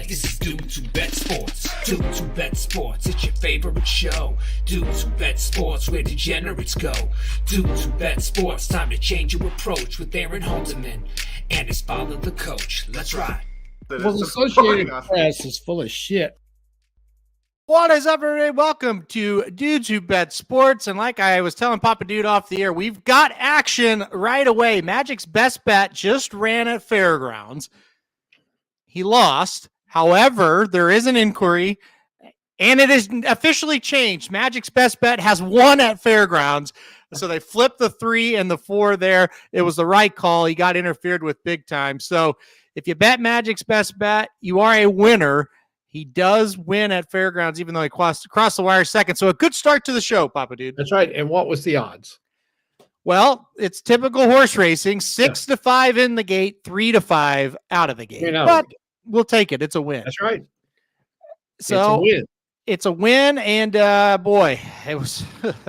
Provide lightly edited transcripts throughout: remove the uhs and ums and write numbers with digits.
This is DWBS Sports. DWBS Sports, it's your favorite show. DWBS Sports, where degenerates go. DWBS Sports, time to change your approach with Aaron Holderman and his father, the coach. Let's ride. Well, the Associated Press is full of shit. What is up, everybody? Welcome to DWBS Sports. And like I was telling Papa Dude off the air, we've got action right away. Magic's best bet just ran at Fairgrounds. He lost. However, there is an inquiry, and it is officially changed. Magic's best bet has won at Fairgrounds. So they flipped the 3 and the 4 there. It was the right call. He got interfered with big time. So if you bet Magic's best bet, you are a winner. He does win at Fairgrounds, even though he crossed the wire second. So a good start to the show, Papa Dude. That's right. And what was the odds? Well, it's typical horse racing: 6-5 in the gate, 3-5 out of the gate. But we'll take it. It's a win. That's right. So it's a win, and boy, that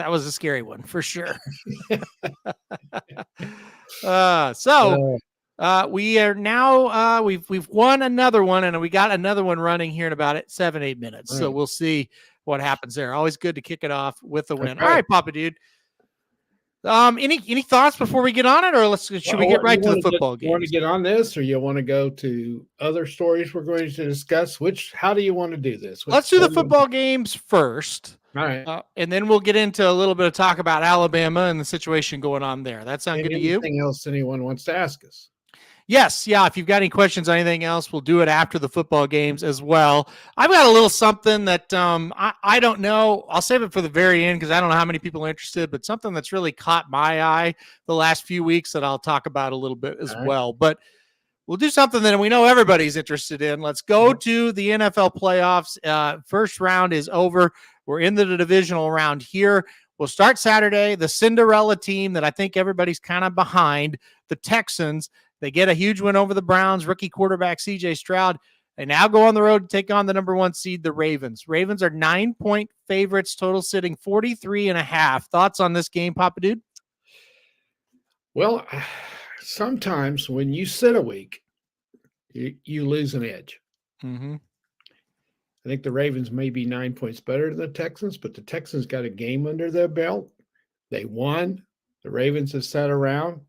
was a scary one for sure. We are now we've won another one, and we got another one running here in about 7-8 minutes. Right. So we'll see what happens there. Always good to kick it off with a win. All right, Papa Dude. Any thoughts before we get on it, or should we get right to the football game? You want to get on this, or you want to go to other stories we're going to discuss? How do you want to do this? Let's do the football games first. All right. And then we'll get into a little bit of talk about Alabama and the situation going on there. That sound good to you? Anything else anyone wants to ask us? Yes. Yeah. If you've got any questions on anything else, we'll do it after the football games as well. I've got a little something that I don't know. I'll save it for the very end because I don't know how many people are interested, but something that's really caught my eye the last few weeks that I'll talk about a little bit as well. But we'll do something that we know everybody's interested in. Let's go to the NFL playoffs. First round is over. We're in the divisional round here. We'll start Saturday. The Cinderella team that I think everybody's kind of behind, the Texans. They get a huge win over the Browns. Rookie quarterback C.J. Stroud. They now go on the road to take on the number 1 seed, the Ravens. Ravens are 9-point favorites, total sitting 43.5. Thoughts on this game, Papa Dude? Well, sometimes when you sit a week, you lose an edge. Mm-hmm. I think the Ravens may be 9 points better than the Texans, but the Texans got a game under their belt. They won. The Ravens have sat around.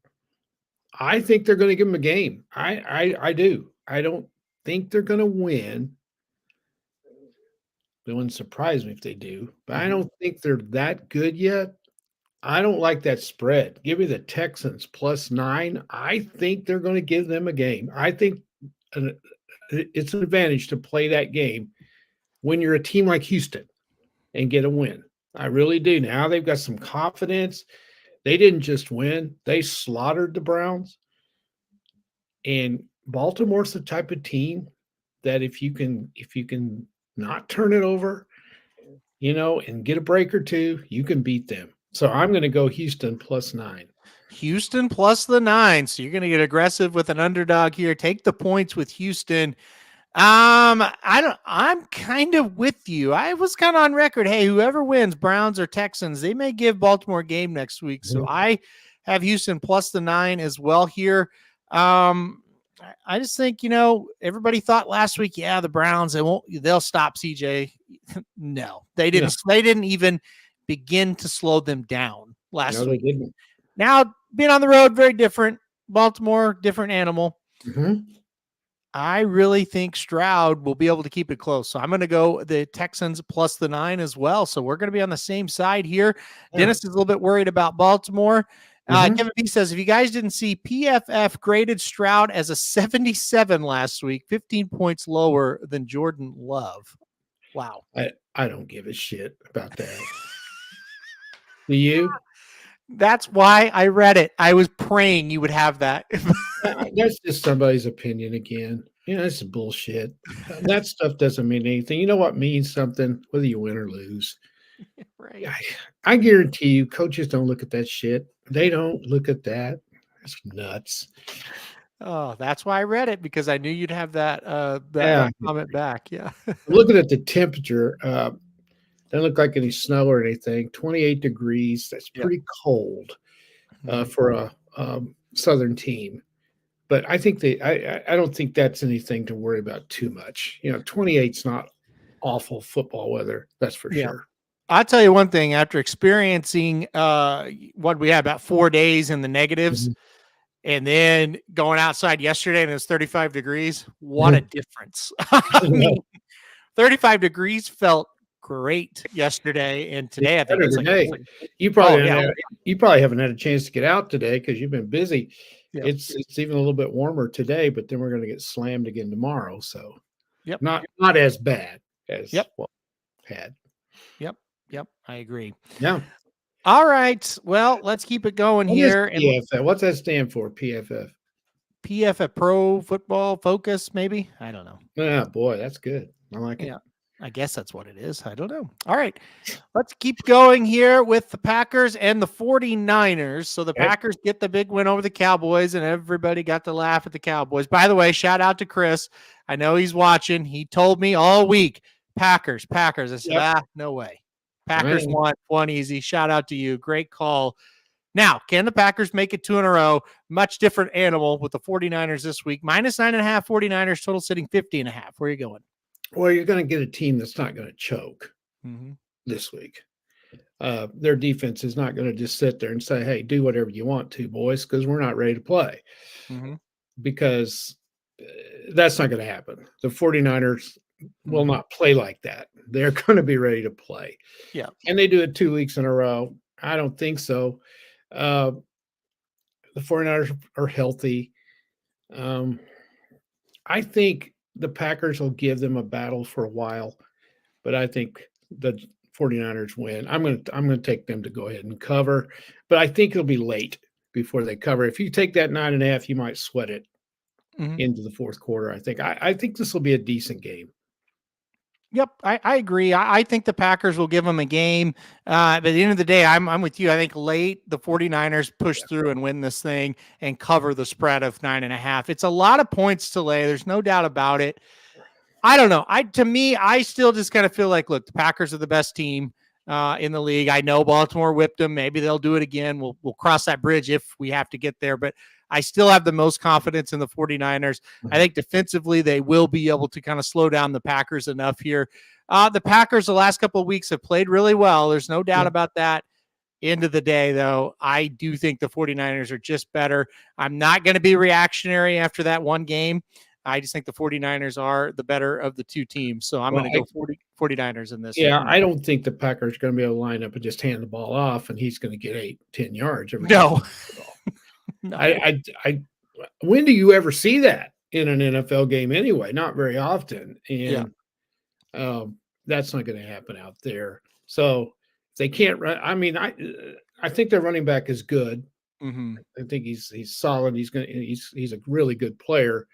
I think they're going to give them a game. I do. I don't think they're going to win. It wouldn't surprise me if they do, but I don't think they're that good yet. I don't like that spread. Give me the Texans +9. I think they're going to give them a game. I think it's an advantage to play that game when you're a team like Houston and get a win. I really do. Now they've got some confidence. They didn't just win. They slaughtered the Browns. And Baltimore's the type of team that if you can not turn it over, and get a break or two, you can beat them. So I'm going to go Houston +9. Houston plus the 9. So you're going to get aggressive with an underdog here. Take the points with Houston. I'm kind of with you. I was kind of on record. Hey, whoever wins, Browns or Texans, they may give Baltimore a game next week. So I have Houston plus the 9 as well here. I just think, everybody thought last week, the Browns, they'll stop CJ. No, they didn't. Yeah. They didn't even begin to slow them down last week. They didn't. Now being on the road, very different. Baltimore, different animal. Mm-hmm. I really think Stroud will be able to keep it close. So I'm going to go the Texans plus the 9 as well. So we're going to be on the same side here. Yeah. Dennis is a little bit worried about Baltimore. Kevin B says, if you guys didn't see, PFF graded Stroud as a 77 last week, 15 points lower than Jordan Love. Wow. I don't give a shit about that. Do you? That's why I read it. I was praying you would have that. That's just somebody's opinion again. That's bullshit. That stuff doesn't mean anything. You know what means something, whether you win or lose. Right. I guarantee you, coaches don't look at that shit. They don't look at that. That's nuts. Oh, that's why I read it, because I knew you'd have that comment back. Yeah. Looking at the temperature, doesn't look like any snow or anything. 28 degrees. That's pretty cold for a southern team. but I think I don't think that's anything to worry about too much. 28's not awful football weather, that's for Yeah. sure. I'll tell you one thing, after experiencing what we had about 4 days in the negatives, Mhm. and then going outside yesterday and it was 35 degrees, what a difference. I mean, 35 degrees felt great yesterday, and It's today I think better it's today. like You oh, probably yeah. you probably haven't had a chance to get out today because you've been busy. Yep. It's even a little bit warmer today, but then we're going to get slammed again tomorrow. So Yep. not as bad as Yep. what we had. Yep. I agree. Yeah. All right. Well, let's keep it going What is here. And PFF? What's that stand for? PFF. PFF Pro Football Focus, maybe? I don't know. Yeah, boy, that's good. I like it. Yeah. I guess that's what it is. I don't know. All right. Let's keep going here with the Packers and the 49ers. So the Okay. Packers get the big win over the Cowboys, and everybody got to laugh at the Cowboys. By the way, shout out to Chris. I know he's watching. He told me all week, Packers. I said, no way. Packers won easy. Shout out to you. Great call. Now, can the Packers make it 2 in a row? Much different animal with the 49ers this week. -9.5 49ers, total sitting 50.5. Where are you going? Well, you're going to get a team that's not going to choke this week. Their defense is not going to just sit there and say, hey, do whatever you want to, boys, because we're not ready to play. Because that's not going to happen. The 49ers will not play like that. They're going to be ready to play. Yeah. And they do it 2 weeks in a row. I don't think so. The 49ers are healthy. I think the Packers will give them a battle for a while, but I think the 49ers win. I'm going to take them to go ahead and cover, but I think it'll be late before they cover. If you take that 9.5, you might sweat it into the fourth quarter. I think this will be a decent game. Yep, I agree. I think the Packers will give them a game. But at the end of the day, I'm with you. I think late the 49ers push through and win this thing and cover the spread of 9.5. It's a lot of points to lay. There's no doubt about it. I don't know. To me, I still just kind of feel like, look, the Packers are the best team in the league. I know Baltimore whipped them. Maybe they'll do it again. We'll cross that bridge if we have to get there. But I still have the most confidence in the 49ers. I think defensively, they will be able to kind of slow down the Packers enough here. The Packers the last couple of weeks have played really well. There's no doubt about that. End of the day, though, I do think the 49ers are just better. I'm not going to be reactionary after that one game. I just think the 49ers are the better of the two teams. So I'm going to go 49ers in this. Yeah, I don't think the Packers are going to be able to line up and just hand the ball off and he's going to get 8-10 yards every No. No. When do you ever see that in an NFL game anyway? Not very often. And that's not going to happen out there. So if they can't run, I think their running back is good. I think he's solid. He's a really good player.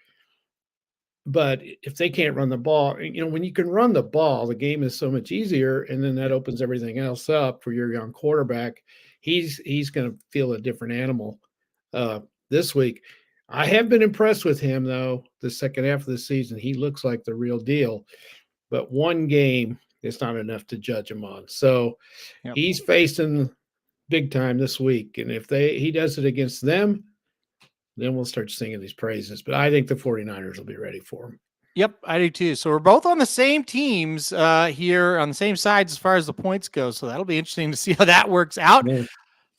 But if they can't run the ball, when you can run the ball, the game is so much easier, and then that opens everything else up for your young quarterback. He's going to feel a different animal this week. I have been impressed with him, though, the second half of the season. He looks like the real deal. But one game is not enough to judge him on. So he's facing big time this week. And if he does it against them, then we'll start singing these praises. But I think the 49ers will be ready for him. Yep, I do too. So we're both on the same teams here, on the same sides as far as the points go. So that'll be interesting to see how that works out. Yeah.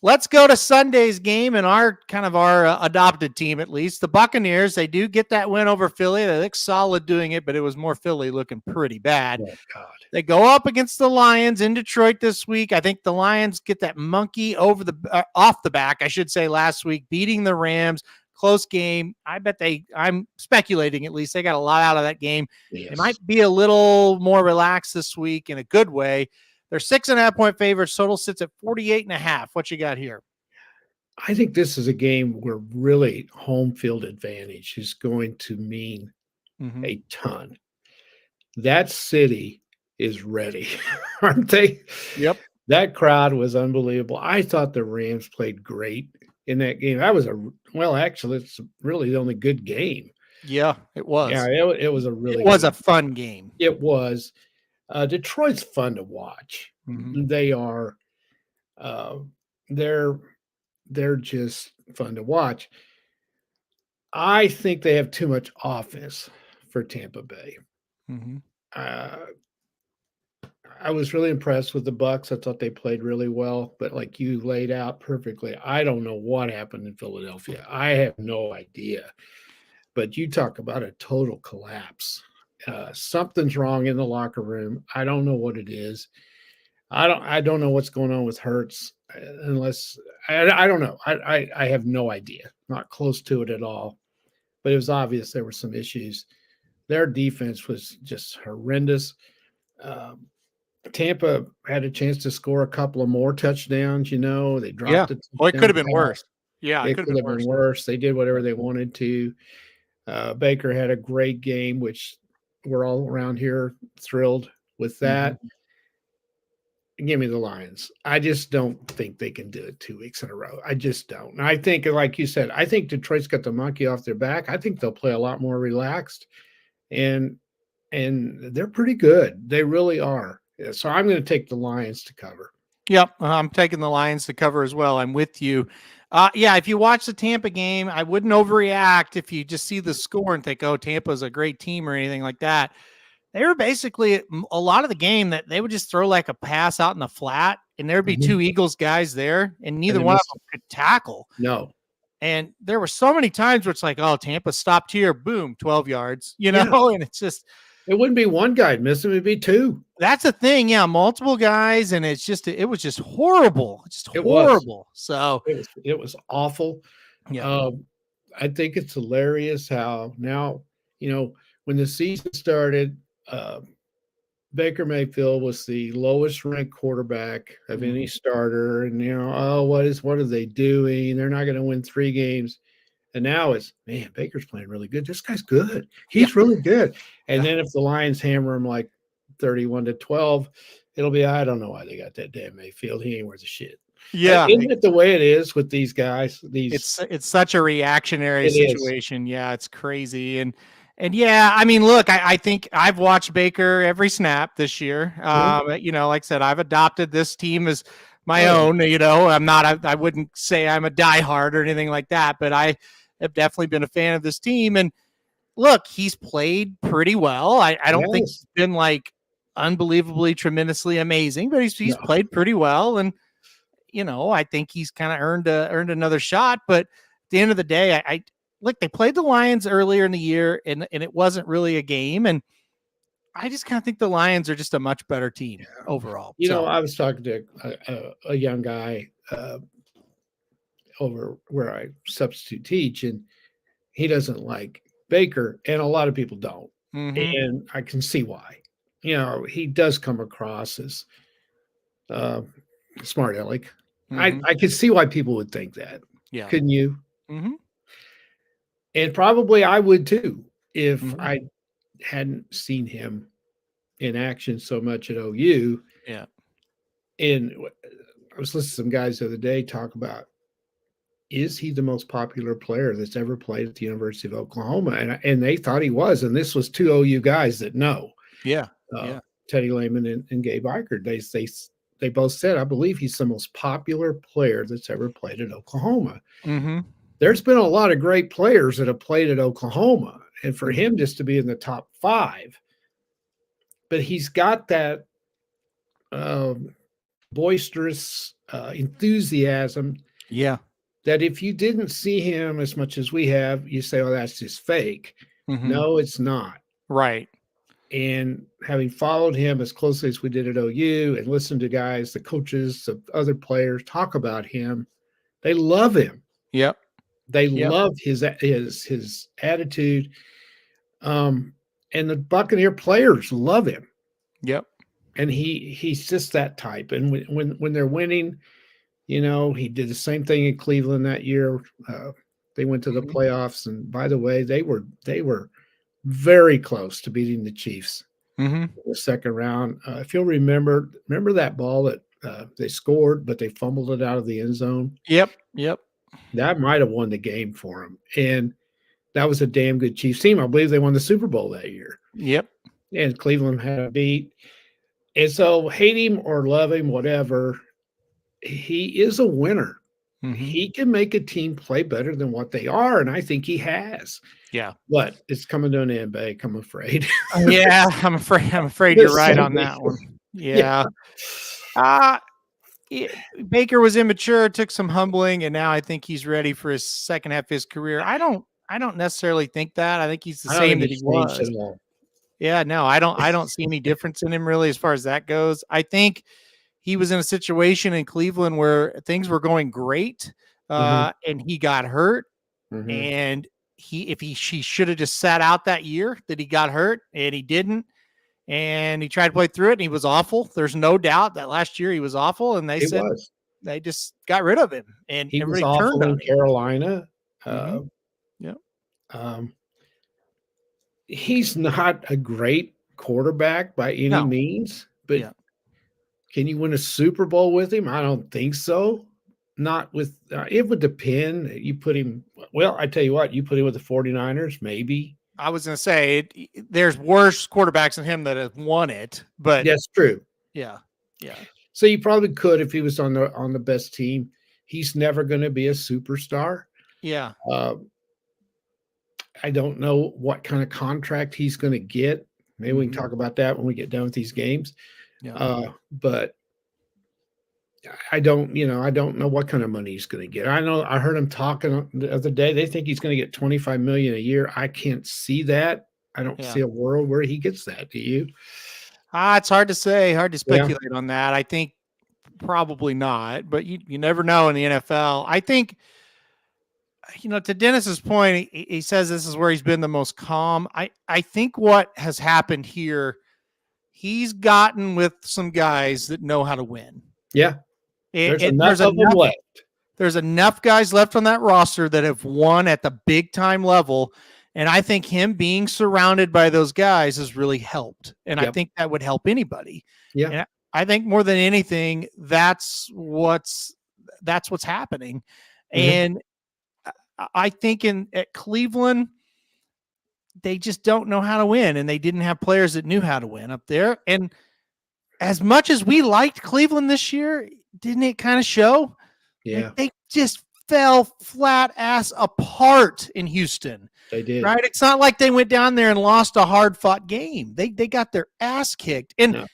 Let's go to Sunday's game and our adopted team, at least. The Buccaneers, they do get that win over Philly. They look solid doing it, but it was more Philly looking pretty bad. Oh, God. They go up against the Lions in Detroit this week. I think the Lions get that monkey off the back, I should say, last week, beating the Rams. Close game. I bet I'm speculating at least, they got a lot out of that game. Yes. It might be a little more relaxed this week in a good way. They're 6.5-point favorites. Total sits at 48.5. What you got here? I think this is a game where really home field advantage is going to mean a ton. That city is ready, aren't they? Yep. That crowd was unbelievable. I thought the Rams played great in that game. Actually, it's really the only good game. Yeah, it was. Yeah, it was a fun game. It was. Detroit's fun to watch. They are. They're just fun to watch. I think they have too much offense for Tampa Bay. Mm-hmm. I was really impressed with the Bucks. I thought they played really well, but like you laid out perfectly, I don't know what happened in Philadelphia. I have no idea. But you talk about a total collapse. Something's wrong in the locker room. I don't know what it is. I don't know what's going on with Hurts unless I don't know. I have no idea. Not close to it at all. But it was obvious there were some issues. Their defense was just horrendous. Tampa had a chance to score a couple of more touchdowns. They dropped it. Well, it could have been worse. Yeah, it could have been worse. They did whatever they wanted to. Baker had a great game, which we're all around here thrilled with that. Mm-hmm. Give me the Lions. I just don't think they can do it 2 weeks in a row. I just don't. And I think, like you said, I think Detroit's got the monkey off their back. I think they'll play a lot more relaxed, and they're pretty good. They really are. So I'm going to take the Lions to cover. Yep, I'm taking the Lions to cover as well. I'm with you. If you watch the Tampa game, I wouldn't overreact if you just see the score and think, oh, Tampa's a great team or anything like that. They were basically a lot of the game that they would just throw like a pass out in the flat, and there'd be two Eagles guys there, and neither one of them could tackle. No. And there were so many times where it's like, oh, Tampa stopped here, boom, 12 yards, and it's just. It wouldn't be one guy missing, it'd be two. That's the thing, multiple guys, and it was just horrible. Just horrible. So it was awful. Yeah. I think it's hilarious how now, when the season started, Baker Mayfield was the lowest ranked quarterback of any starter, and what are they doing? They're not going to win 3 games. And now it's, man, Baker's playing really good. This guy's good. He's really good. And then if the Lions hammer him like 31-12, it'll be, I don't know why they got that damn Mayfield. He ain't worth a shit. Yeah. Isn't it the way it is with these guys? It's such a reactionary situation. Yeah, it's crazy. And I mean, look, I think I've watched Baker every snap this year. Like I said, I've adopted this team as my own. I wouldn't say I'm a diehard or anything like that, but I have definitely been a fan of this team. And look, he's played pretty well. I don't think he's been like unbelievably, tremendously amazing, but he's played pretty well. And, I think he's kind of earned another shot. But at the end of the day, they played the Lions earlier in the year and it wasn't really a game. And I just kind of think the Lions are just a much better team overall. I was talking to a young guy over where I substitute teach, and he doesn't like Baker, and a lot of people don't. Mm-hmm. And I can see why. He does come across as smart aleck. Mm-hmm. I can see why people would think that. Yeah. Couldn't you? Mm-hmm. And probably I would too if I hadn't seen him in action so much at OU. Yeah. And I was listening to some guys the other day talk about, is he the most popular player that's ever played at the University of Oklahoma? And they thought he was. And this was 2 OU guys that know. Yeah. Teddy Lehman and Gabe Eichert. They both said, I believe he's the most popular player that's ever played at Oklahoma. Mm-hmm. There's been a lot of great players that have played at Oklahoma. And for him just to be in the top 5, but he's got that boisterous enthusiasm. Yeah. That if you didn't see him as much as we have, you say, oh, that's just fake. Mm-hmm. No, it's not. Right. And having followed him as closely as we did at OU and listened to guys, the coaches, the other players talk about him, they love him. Yep. They love his attitude. And the Buccaneer players love him. Yep. And he's just that type. And when they're winning, he did the same thing in Cleveland that year. They went to the playoffs, and by the way, they were very close to beating the Chiefs in the second round. If you'll remember that ball that they scored, but they fumbled it out of the end zone. Yep. That might have won the game for them, and that was a damn good Chiefs team. I believe they won the Super Bowl that year. Yep. And Cleveland had a beat, and so hate him or love him, whatever. He is a winner. he can make a team play better than what they are, and I think he has. Yeah. But it's coming to an end, Bake, I'm afraid. Yeah, I'm afraid you're right on that one. Yeah. Baker was immature, took some humbling, and now I think he's ready for his second half of his career. I don't necessarily think that. I think he's the same that he was. At all. Yeah, no, I don't see any difference in him really as far as that goes. I think he was in a situation in Cleveland where things were going great, and he got hurt, and he should have just sat out that year that he got hurt, and he didn't, and he tried to play through it, and he was awful. There's no doubt that last year he was awful, and they just got rid of him, and he was everybody awful turned on in him. Carolina. Yeah. He's not a great quarterback by any means, but can you win a Super Bowl with him? I don't think so. Not with it would depend. You put him, well, I tell you what, you put him with the 49ers, maybe. I was going to say there's worse quarterbacks than him that have won it, but that's true. Yeah. So you probably could if he was on the best team. He's never going to be a superstar. Yeah. I don't know what kind of contract he's going to get. Maybe we can talk about that when we get done with these games. Yeah. But I don't know what kind of money he's going to get. I heard him talking the other day. They think he's going to get $25 million a year. I can't see that. I don't see a world where he gets that. Do you? It's hard to say, hard to speculate on that. I think probably not, but you never know in the NFL. I think, to Dennis's point, he says this is where he's been the most calm. I think what has happened here, he's gotten with some guys that know how to win. Yeah. There's enough left. There's enough guys left on that roster that have won at the big time level. And I think him being surrounded by those guys has really helped. And I think that would help anybody. Yeah. And I think more than anything, that's what's happening. And I think at Cleveland, they just don't know how to win, and they didn't have players that knew how to win up there. And as much as we liked Cleveland this year, didn't it kind of show? Yeah. They just fell flat ass apart in Houston. They did. Right? It's not like they went down there and lost a hard-fought game. They got their ass kicked. And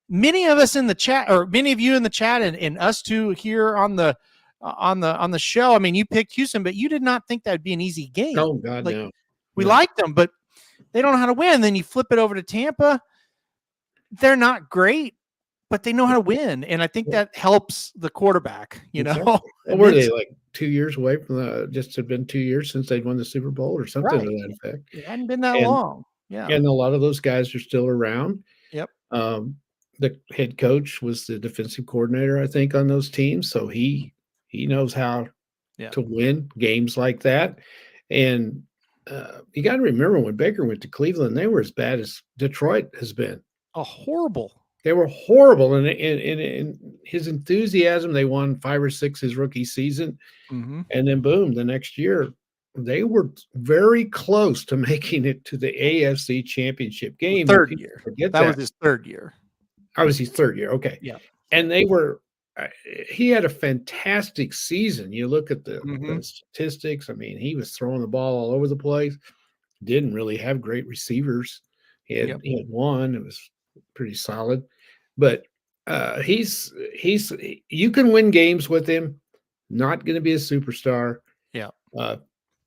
many of us in the chat, or many of you in the chat, and us two here on the show, I mean, you picked Houston, but you did not think that'd be an easy game. Oh God, no. We liked them, but they don't know how to win. Then you flip it over to Tampa. They're not great, but they know how to win, and I think that helps the quarterback. Well, were they like 2 years away from just had been 2 years since they'd won the Super Bowl or something to that effect? It hadn't been that long. Yeah, and a lot of those guys are still around. Yep. The head coach was the defensive coordinator, I think, on those teams, so he knows how to win games like that. And you got to remember when Baker went to Cleveland, they were as bad as Detroit has been. Horrible. They were horrible. And in his enthusiasm, they won 5 or 6 his rookie season. And then boom, the next year, they were very close to making it to the AFC Championship game. Third year. That was his third year. I was his third year. Okay. Yeah. And they were, he had a fantastic season. You look at the statistics. I mean, he was throwing the ball all over the place. Didn't really have great receivers. He had one. It was pretty solid. But he's you can win games with him. Not going to be a superstar. Yeah.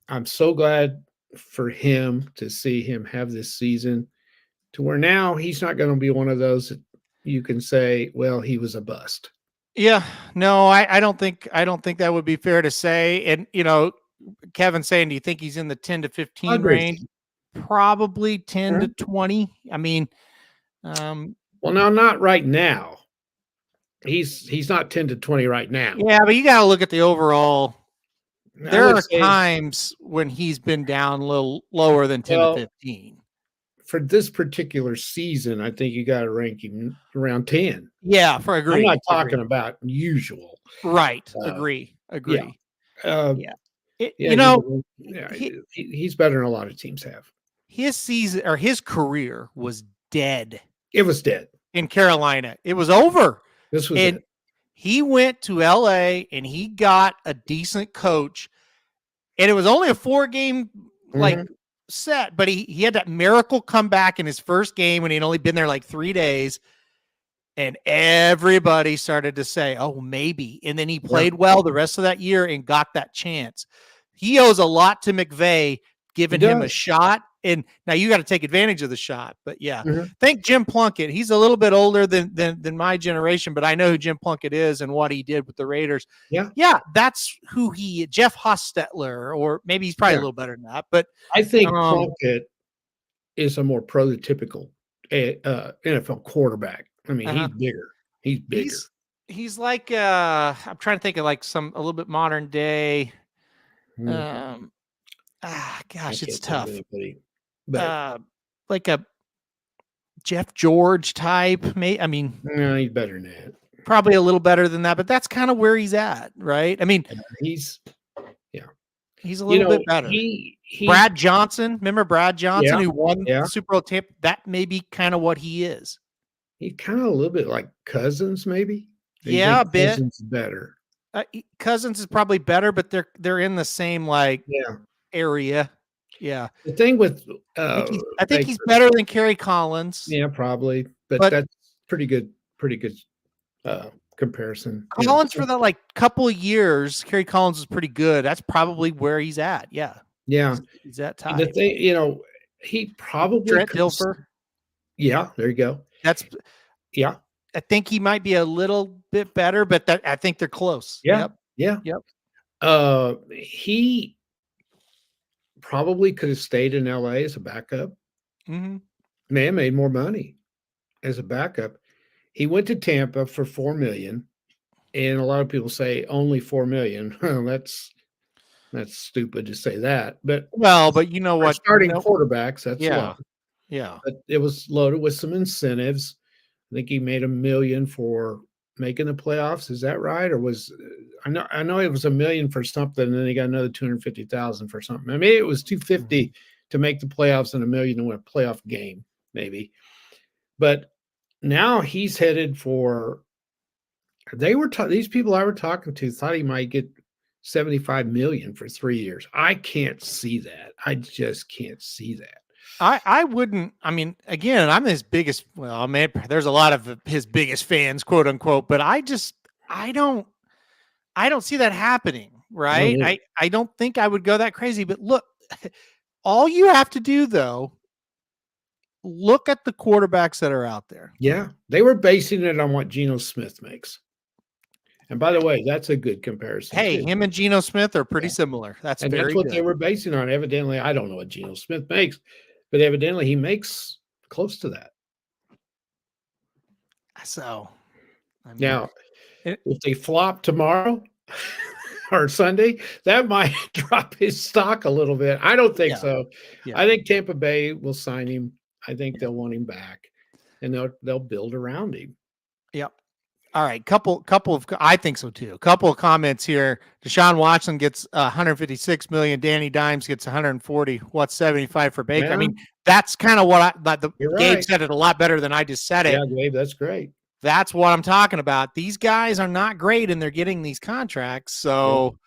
I'm so glad for him to see him have this season to where now he's not going to be one of those that you can say, well, he was a bust. Yeah, no, I don't think that would be fair to say. And Kevin's saying, do you think he's in the 10 to 15 range? Probably 10 to 20. I mean, well, no, not right now. He's not 10 to 20 right now. Yeah, but you got to look at the overall. There are times when he's been down a little lower than 10 to 15. For this particular season, I think you got to rank him around 10. Yeah, agree. I'm not talking about usual. Right. Agree. He's better than a lot of teams have. His season or his career was dead. It was dead in Carolina. It was over. This was it. He went to LA and he got a decent coach, and it was only a 4-game set, but he had that miracle comeback in his first game when he'd only been there like 3 days. And everybody started to say, oh, maybe. And then he played well the rest of that year and got that chance. He owes a lot to McVay giving him a shot. And now you got to take advantage of the shot. But yeah, thank Jim Plunkett. He's a little bit older than my generation, but I know who Jim Plunkett is and what he did with the Raiders. Yeah, that's who Jeff Hostetler, or maybe he's probably a little better than that. But I think Plunkett is a more prototypical NFL quarterback. I mean, he's bigger. He's bigger. He's like I'm trying to think of like a little bit modern day. Gosh, it's tough. Like a Jeff George type. No, he's better than that. Probably a little better than that, but that's kind of where he's at, right? I mean, he's a little bit better. Brad Johnson, remember Brad Johnson who won the Super Bowl tape? That may be kind of what he is. He's kind of a little bit like Cousins, maybe. A bit. Cousins is better. Cousins is probably better, but they're in the same area. Yeah. The thing with I think he's better than Kerry Collins. Yeah, probably, but that's pretty good comparison. Collins for that like couple of years, Kerry Collins was pretty good. That's probably where he's at. Yeah. He's that type. The thing, he probably Trent Dilfer. Yeah, there you go. I think he might be a little bit better, but I think they're close. Yep. He probably could have stayed in LA as a backup. Man made more money as a backup. He went to Tampa for $4 million, and a lot of people say only $4 million. Well, that's stupid to say that, but you know what? Starting quarterbacks, that's low. But it was loaded with some incentives. I think he made $1 million for making the playoffs. Is that right? Or was I know it was $1 million for something, and then he got another $250,000 for something. I mean, it was $250 to make the playoffs and $1 million to win a playoff game, maybe. But now he's headed for. These people I were talking to thought he might get $75 million for 3 years. I can't see that. I just can't see that. I wouldn't. I mean, again, I'm his biggest. Well, man, there's a lot of his biggest fans, quote unquote. But I don't see that happening, right? No. I don't think I would go that crazy. But look, all you have to do though, look at the quarterbacks that are out there. Yeah, they were basing it on what Geno Smith makes. And by the way, that's a good comparison. Hey, him and Geno Smith are pretty similar. That's what they were basing on. Evidently, I don't know what Geno Smith makes, but evidently he makes close to that. So, now, if they flop tomorrow or Sunday, that might drop his stock a little bit. I don't think so. Yeah. I think Tampa Bay will sign him. I think they'll want him back, and they'll build around him. Yep. All right, couple of I think so too. A couple of comments here. Deshaun Watson gets 156 million. Danny Dimes gets 140. What's 75 for Baker? Yeah. I mean, that's kind of what Gabe said it a lot better than I just said it. Yeah, Gabe, that's great. That's what I'm talking about. These guys are not great, and they're getting these contracts. So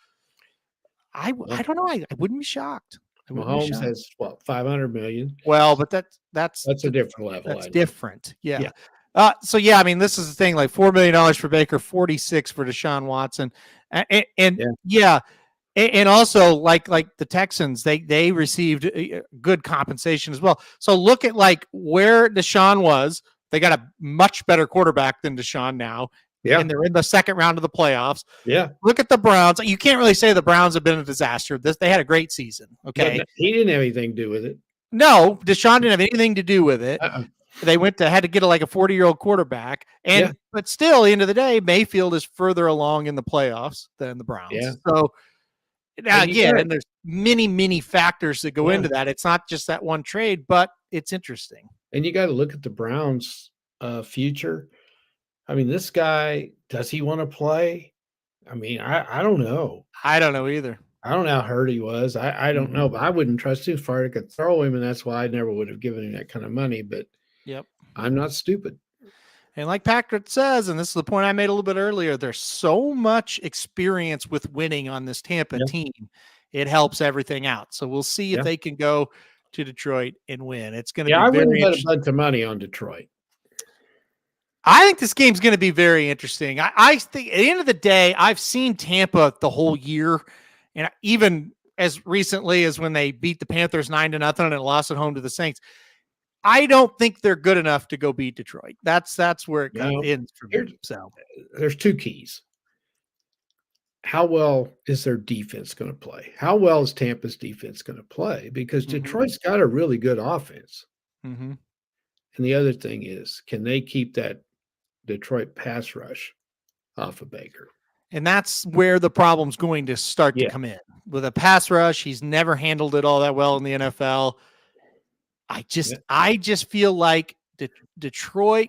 I don't know. I wouldn't be shocked. Mahomes has 500 million. Well, but that's a different level. That's different. Yeah. I mean, this is the thing, like $4 million for Baker, 46 for Deshaun Watson. And also like the Texans, they received good compensation as well. So look at like where Deshaun was. They got a much better quarterback than Deshaun now. Yeah. And they're in the second round of the playoffs. Yeah. Look at the Browns. You can't really say the Browns have been a disaster. They had a great season. Okay. But he didn't have anything to do with it. No, Deshaun didn't have anything to do with it. They had to get like a 40-year-old quarterback. But still, at the end of the day, Mayfield is further along in the playoffs than the Browns. Yeah. So and there's many factors that go into that. It's not just that one trade, but it's interesting. And you got to look at the Browns' future. I mean, this guy, does he want to play? I mean, I don't know. I don't know either. I don't know how hurt he was. I don't know, but I wouldn't trust him as far as I could throw him, and that's why I never would have given him that kind of money. But yep, I'm not stupid. And like Patrick says, and this is the point I made a little bit earlier, there's so much experience with winning on this Tampa team. It helps everything out. So we'll see if they can go to Detroit and win. It's going to be I very wouldn't bet a interesting. bunch of money on Detroit. I think this game's going to be very interesting. I think at the end of the day, I've seen Tampa the whole year, and even as recently as when they beat the Panthers 9-0 and lost at home to the Saints. I don't think they're good enough to go beat Detroit. That's where it kind of ends for me. So there's two keys. How well is their defense going to play? How well is Tampa's defense going to play? Because Detroit's got a really good offense. And the other thing is, can they keep that Detroit pass rush off of Baker? And that's where the problem's going to start to come in. With a pass rush, he's never handled it all that well in the NFL. I just feel like Detroit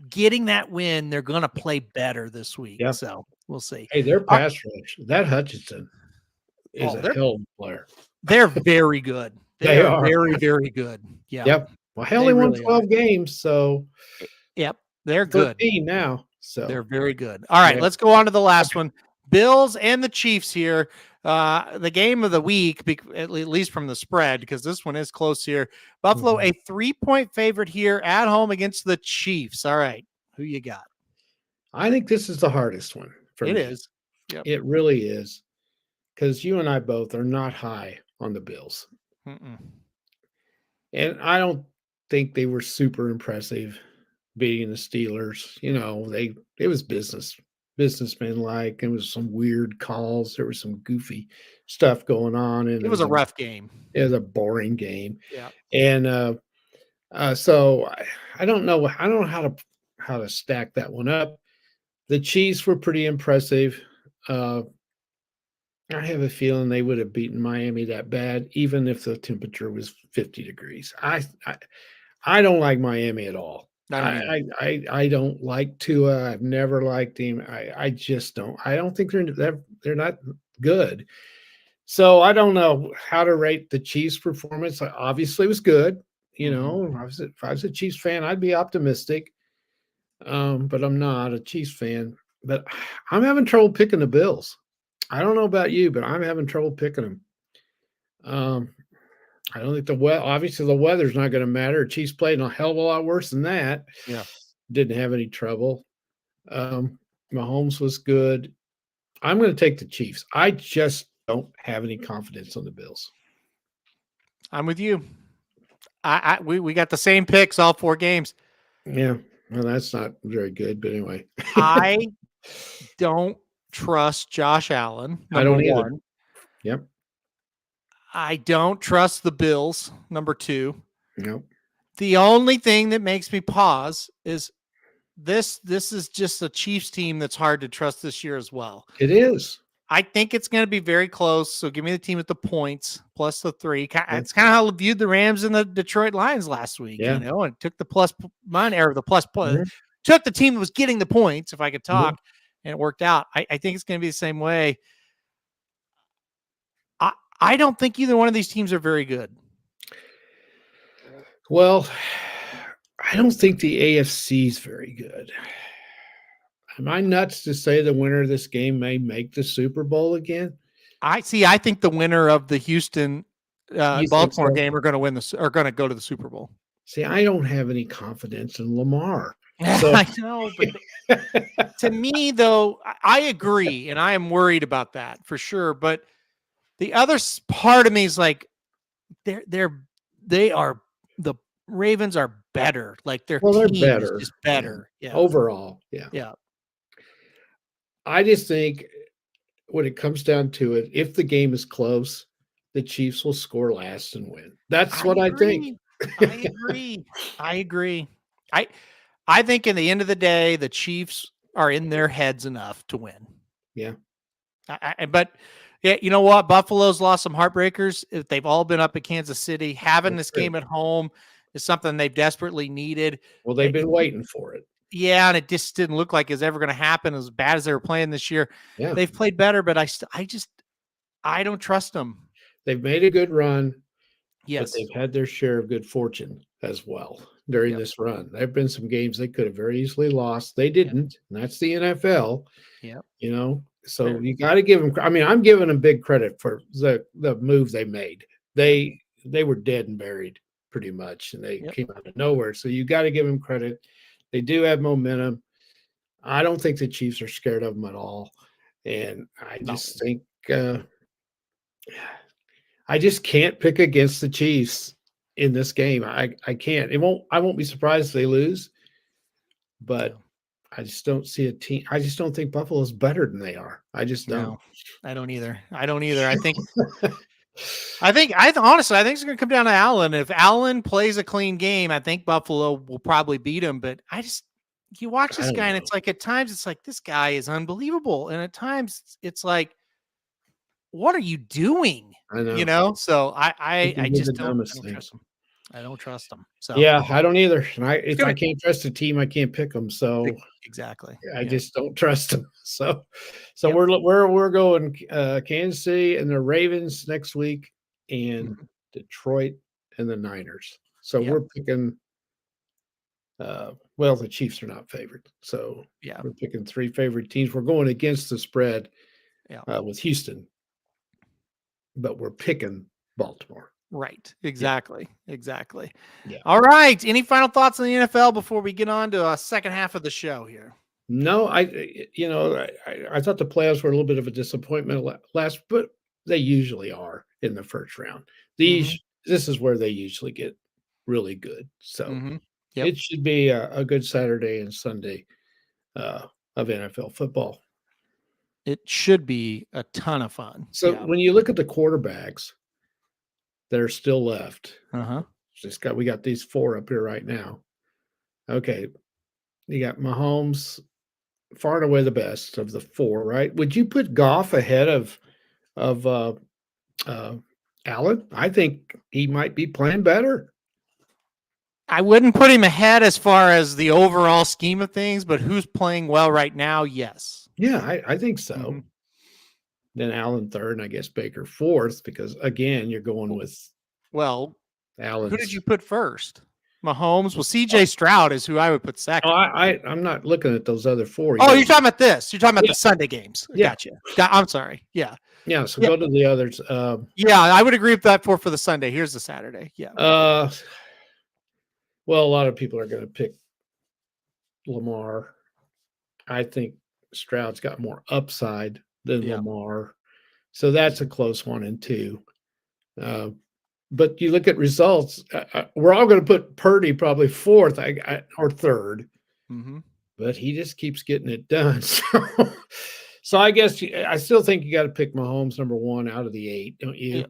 getting that win, they're going to play better this week. So we'll see. Hey, their pass rush, that Hutchinson is a hell of a player. They're very good. They are very, very good. Yeah. Yep. Well, hell, they won 12 games, so they're good 13 now. So they're very good. All right, let's go on to the last one. Bills and the Chiefs here. The game of the week, at least from the spread, because this one is close here. Buffalo, a 3-point favorite here at home against the Chiefs. All right, who you got? I think this is the hardest one for me. It is. Yep. It really is, because you and I both are not high on the Bills. And I don't think they were super impressive beating the Steelers. You know, it was businessman-like. It was some weird calls. There was some goofy stuff going on. And it was a rough game. It was a boring game. Yeah. And so I don't know. I don't know how to stack that one up. The Chiefs were pretty impressive. I have a feeling they would have beaten Miami that bad, even if the temperature was 50 degrees. I don't like Miami at all. I don't like Tua. I've never liked him. I just don't. I don't think they're not good. So I don't know how to rate the Chiefs' performance. Obviously, it was good. You know, if I was a Chiefs fan, I'd be optimistic. But I'm not a Chiefs fan. But I'm having trouble picking the Bills. I don't know about you, but I'm having trouble picking them. I don't think obviously the weather's not going to matter. Chiefs played a hell of a lot worse than that. Yeah. Didn't have any trouble. Mahomes was good. I'm going to take the Chiefs. I just don't have any confidence on the Bills. I'm with you. We got the same picks all 4 games. Yeah. Well, that's not very good, but anyway. I don't trust Josh Allen. I don't either. Yep. I don't trust the Bills, number 2. Nope. The only thing that makes me pause is this is just a Chiefs team that's hard to trust this year as well. It is. I think it's going to be very close. So give me the team with the points plus the 3. It's kind of how I viewed the Rams and the Detroit Lions last week, you know, and took the plus money or the plus took the team that was getting the points, if I could talk, and it worked out. I think it's going to be the same way. I don't think either one of these teams are very good. Well, I don't think the AFC is very good. Am I nuts to say the winner of this game may make the Super Bowl again? I think the winner of the Houston Baltimore game are going to win are going to go to the Super Bowl. See, I don't have any confidence in Lamar. So. I know, but to me, though, I agree, and I am worried about that for sure. But the other part of me is like, they are the Ravens are better. Like their team is just better. Yeah. Overall, yeah. I just think when it comes down to it, if the game is close, the Chiefs will score last and win. That's what I think. I agree. I think in the end of the day, the Chiefs are in their heads enough to win. Yeah. But yeah, you know what? Buffalo's lost some heartbreakers. They've all been up at Kansas City. Having this game at home is something they've desperately needed. Well, they've been waiting for it. Yeah, and it just didn't look like it's ever going to happen as bad as they were playing this year. Yeah. They've played better, but I don't trust them. They've made a good run. Yes. But they've had their share of good fortune. as well during this run. There have been some games they could have very easily lost. They didn't, and that's the NFL. Yep. You know, so you got to give them. I mean, I'm giving them big credit for the move they made. They were dead and buried pretty much, and they came out of nowhere. So you got to give them credit. They do have momentum. I don't think the Chiefs are scared of them at all, and I just think I just can't pick against the Chiefs in this game. I can't. I won't be surprised if they lose, but I just don't see a team. I just don't think Buffalo's better than they are. I just don't. No, I don't either. I think honestly, I think it's going to come down to Allen. If Allen plays a clean game, I think Buffalo will probably beat him. But you watch this guy, and it's like at times it's like this guy is unbelievable, and at times it's like, what are you doing? I know. You know, so I just don't trust him. I don't trust him. So yeah, I don't either. And if I can't trust a team, I can't pick them. So exactly, I just don't trust them. So we're going Kansas City and the Ravens next week, and Detroit and the Niners. So we're picking. Well, the Chiefs are not favored, so we're picking 3 favorite teams. We're going against the spread with Houston, but we're picking Baltimore. Right. Exactly. Exactly. Yeah. All right. Any final thoughts on the NFL before we get on to a second half of the show here? No, I thought the playoffs were a little bit of a disappointment last, but they usually are in the first round. This is where they usually get really good. So it should be a good Saturday and Sunday of NFL football. It should be a ton of fun. So when you look at the quarterbacks that are still left, we got these 4 up here right now. Okay, you got Mahomes, far and away the best of the 4, right? Would you put Goff ahead of Allen? I think he might be playing better. I wouldn't put him ahead as far as the overall scheme of things, but who's playing well right now? Yes. Yeah, I think so. Then Allen 3rd, and I guess Baker 4th, because again, you're going with Allen. Who did you put first? Mahomes. Well, CJ Stroud is who I would put second. Oh, I'm not looking at those other 4. Oh, you're talking about this. You're talking about the Sunday games. Yeah. Gotcha. I'm sorry. Yeah. Yeah. So go to the others. I would agree with that for the Sunday. Here's the Saturday. Yeah. Well, a lot of people are going to pick Lamar. I think Stroud's got more upside than Lamar. So that's a close 1 and 2. But you look at results, we're all going to put Purdy probably 4th or 3rd. But he just keeps getting it done. So I guess I still think you got to pick Mahomes number 1 out of the 8, don't you? Yeah.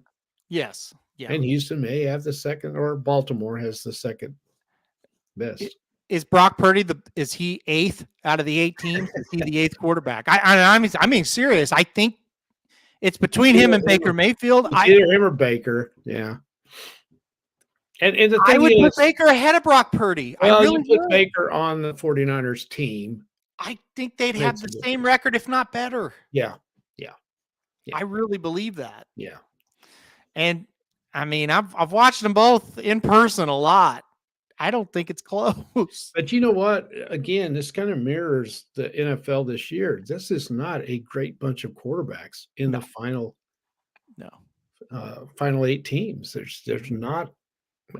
Yes. Yeah. And Houston may have the second, or Baltimore has the second best. Is Brock Purdy is he 8th out of the 8 teams? Is he the 8th quarterback? I mean serious. I think it's between him and Baker Mayfield. Either him or Baker. Yeah. And the thing I would put Baker ahead of Brock Purdy. Well, I really you put Baker on the 49ers team. I think they'd have the same record, if not better. Yeah. I really believe that. Yeah. And I mean, I've watched them both in person a lot. I don't think it's close. But you know what? Again, this kind of mirrors the NFL this year. This is not a great bunch of quarterbacks in the final 8 teams. There's not,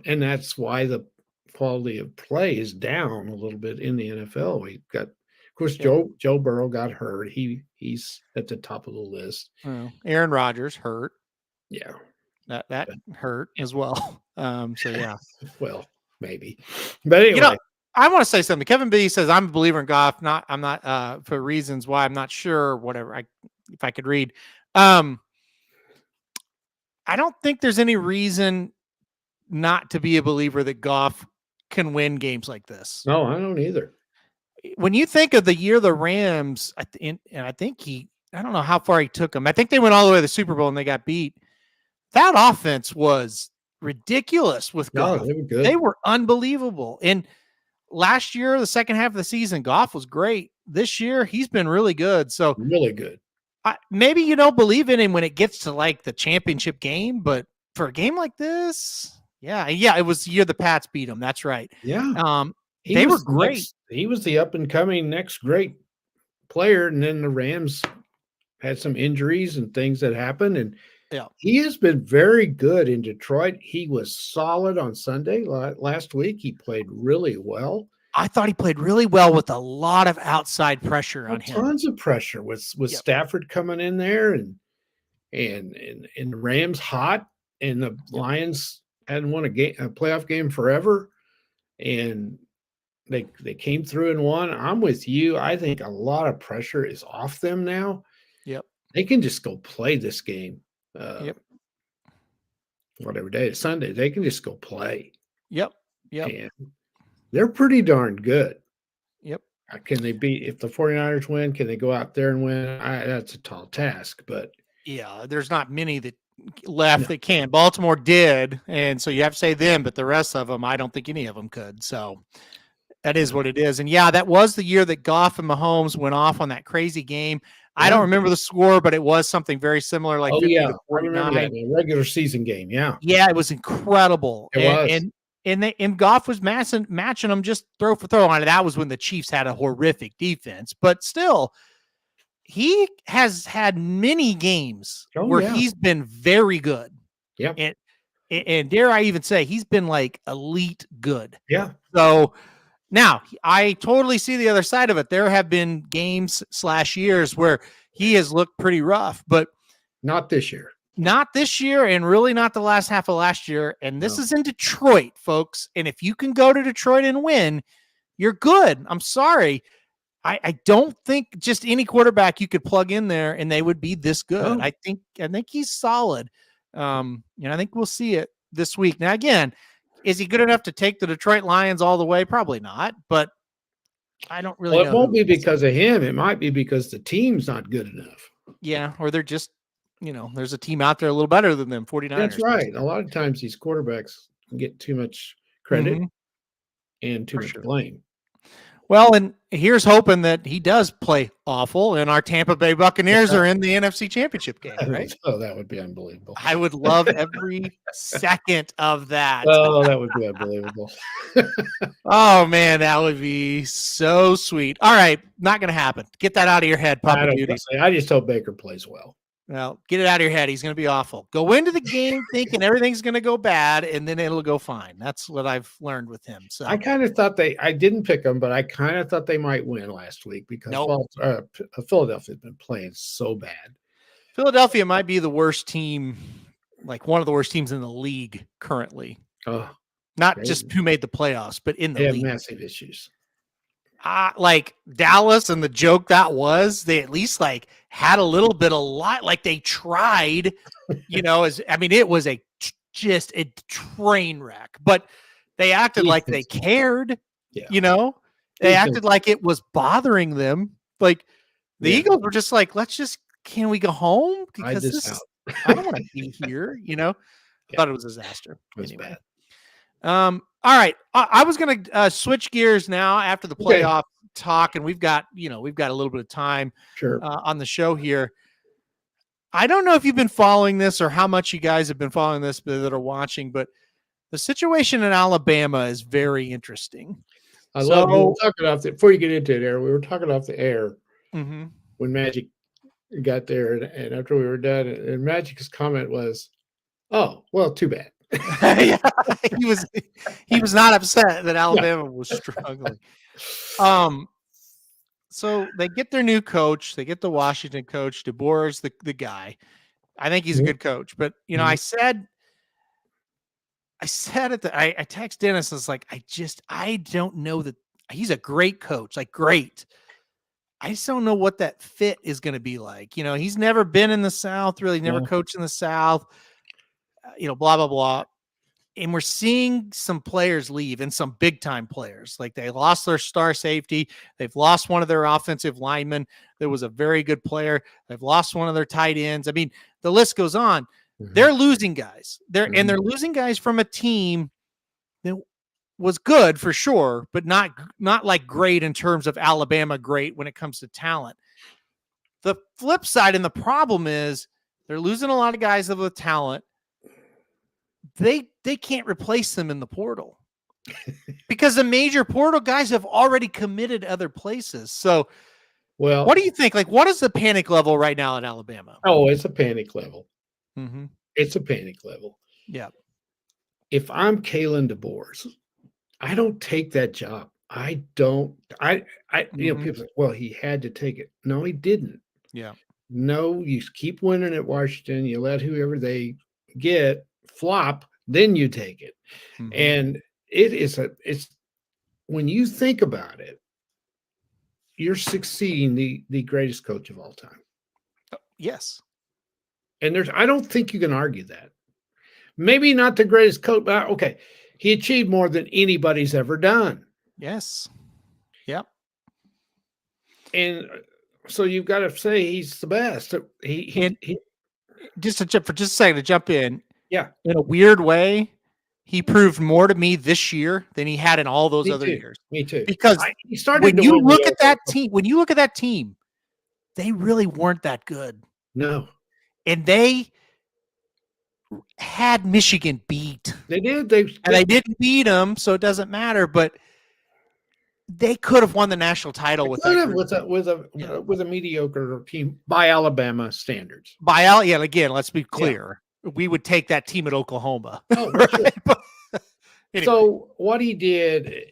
and that's why the quality of play is down a little bit in the NFL. We got, of course, Joe Burrow got hurt. He's at the top of the list. Aaron Rodgers hurt. Yeah, that hurt as well. So yeah, well. Maybe, but anyway, I want to say something. Kevin B says I'm a believer in Goff. I'm not for reasons why I'm not sure. Whatever. If I could read, I don't think there's any reason not to be a believer that Goff can win games like this. No, I don't either. When you think of the year the Rams, and I think I don't know how far he took them. I think they went all the way to the Super Bowl and they got beat. That offense was ridiculous with Goff. They were unbelievable. And last year, the second half of the season, Goff was great. This year, he's been really good. So really good. Maybe you don't believe in him when it gets to like the championship game, but for a game like this, Yeah. Yeah. It was the year the Pats beat them. That's right. Yeah. They were great. He was the up and coming next great player. And then the Rams had some injuries and things that happened. And Yeah. he has been very good in Detroit. He was solid on Sunday last week. He played really well. I thought he played really well with a lot of outside pressure on him. Tons of pressure with Stafford coming in there and the Rams hot, and the Lions hadn't won a playoff game forever, and they came through and won. I'm with you. I think a lot of pressure is off them now. Yep. They can just go play this game. Whatever day it's Sunday, they can just go play. Yep. And they're pretty darn good. Yep. Can they beat, if the 49ers win, can they go out there and win? That's a tall task, but yeah, there's not many that left that can. Baltimore did, and so you have to say them, but the rest of them, I don't think any of them could. So that is what it is. And yeah, that was the year that Goff and Mahomes went off on that crazy game. I don't remember the score, but it was something very similar, like 50 to 49. I remember that, a regular season game. Yeah, it was incredible. And Goff was matching them just throw for throw on it. That was when the Chiefs had a horrific defense, but still, he has had many games where he's been very good. Yeah, and dare I even say he's been like elite good. Yeah. So now I totally see the other side of it. There have been games / years where he has looked pretty rough, but not this year. Not this year, and really not the last half of last year. And this is in Detroit, folks. And if you can go to Detroit and win, you're good. I'm sorry. I don't think just any quarterback you could plug in there and they would be this good. Oh. I think he's solid. I think we'll see it this week. Now, again, is he good enough to take the Detroit Lions all the way? Probably not, but I don't really know. It won't be because of him. It might be because the team's not good enough. Yeah, or they're just, there's a team out there a little better than them, 49ers. That's right. A lot of times these quarterbacks can get too much credit and too much blame. Well, and here's hoping that he does play awful, and our Tampa Bay Buccaneers are in the NFC Championship game, right? Oh, that would be unbelievable. I would love every second of that. Oh, that would be unbelievable. Oh, man, that would be so sweet. All right, not going to happen. Get that out of your head, Papa Beauty. I just hope Baker plays well. Well, get it out of your head. He's going to be awful. Go into the game thinking everything's going to go bad, and then it'll go fine. That's what I've learned with him. So I kind of thought I didn't pick them, but I kind of thought they might win last week because Philadelphia's been playing so bad. Philadelphia might be the worst team, like one of the worst teams in the league currently. Oh, not crazy. Just who made the playoffs, but in the league. They have massive issues. Like Dallas and the joke that was, they at least had a little bit of light, like they tried, it was just a train wreck, but they acted like they cared, they acted like it was bothering them. Like the Eagles were just like, can we go home? Because I don't want to be here, I thought it was a disaster. It was bad. All right. I was going to switch gears now after the playoff talk, and we've got a little bit of time on the show here. I don't know if you've been following this or how much you guys have been following this that are watching, but the situation in Alabama is very interesting. We were talking off before you get into it, Aaron, we were talking off the air when Magic got there, and after we were done, and Magic's comment was, "Oh, well, too bad." Yeah, he was not upset that Alabama was struggling. So they get their new coach. They get the Washington coach. DeBoer is the guy. I think he's a good coach. But I said I text Dennis. I was like, I don't know that he's a great coach. Like great. I just don't know what that fit is going to be like. He's never been in the South. Really, never coached in the South. Blah, blah, blah. And we're seeing some players leave and some big time players. Like they lost their star safety. They've lost one of their offensive linemen. There was a very good player. They've lost one of their tight ends. I mean, the list goes on. They're losing guys. They're losing guys from a team that was good for sure, but not like great in terms of Alabama great when it comes to talent. The flip side and the problem is they're losing a lot of guys with talent. they can't replace them in the portal because the major portal guys have already committed other places. So Well, what do you think? Like, what is the panic level right now at Alabama? oh, it's a panic level. Mm-hmm. It's a panic level. Yeah. If I'm Kalen DeBoers, I don't take that job. I don't. People say, well, he had to take it. No, he didn't. Yeah. No, you keep winning at Washington. You let whoever they get flop, then you take it. Mm-hmm. And it's when you think about it, you're succeeding the greatest coach of all time. Yes. And I don't think you can argue that. Maybe not the greatest coach, but okay, he achieved more than anybody's ever done. Yes. Yep. And so you've got to say he's the best. He just a second to jump in. Yeah. In a weird way, he proved more to me this year than he had in all those other years. Me too. Because he started when you look at that team, they really weren't that good. No. And they had Michigan beat. They did. They didn't beat them, so it doesn't matter. But they could have won the national title with a mediocre team by Alabama standards. Again, let's be clear. Yeah. We would take that team at Oklahoma. Oh, right? Sure. Anyway. So what he did,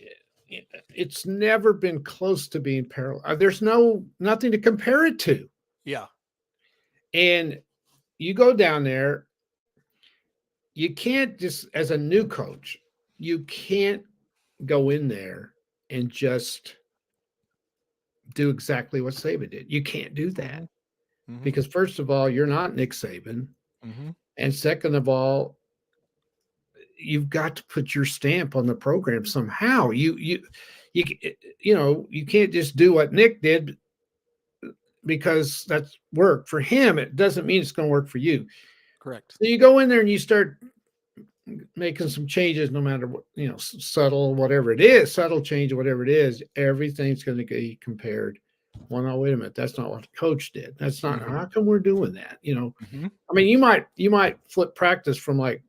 it's never been close to being parallel. There's nothing to compare it to. Yeah. And you go down there, you can't just, as a new coach, you can't go in there and just do exactly what Saban did. You can't do that. Mm-hmm. Because first of all, you're not Nick Saban. Mm-hmm. And second of all, you've got to put your stamp on the program somehow. You can't just do what Nick did because that's work for him. It doesn't mean it's going to work for you. Correct. So you go in there and you start making some changes, no matter what, subtle, whatever it is, subtle change, whatever it is, everything's going to be compared. Well, no, wait a minute. That's not what the coach did. That's not, how come we're doing that? Mm-hmm. I mean, you might flip practice from like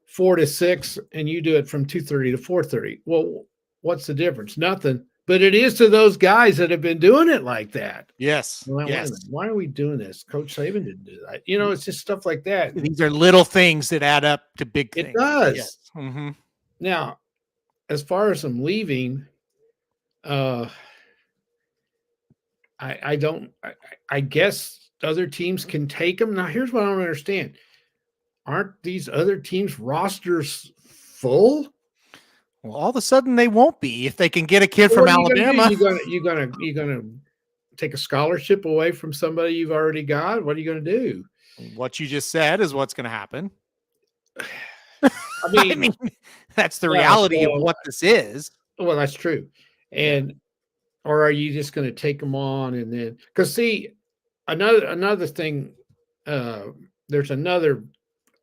4 to 6 and you do it from 2:30 to 4:30. Well, what's the difference? Nothing. But it is to those guys that have been doing it like that. Yes. Well, yes. Why are we doing this? Coach Saban didn't do that. It's just stuff like that. These are little things that add up to big things. It does. Yes. Mm-hmm. Now, as far as them leaving, I guess other teams can take them. Now, here's what I don't understand. Aren't these other teams' rosters full? Well, all of a sudden they won't be if they can get a kid from Alabama. You're gonna take a scholarship away from somebody you've already got. What are you gonna do? What you just said is what's going to happen. I mean, that's the reality of what this is. Well, that's true. Or are you just going to take them on and then? Because see, another thing. There's another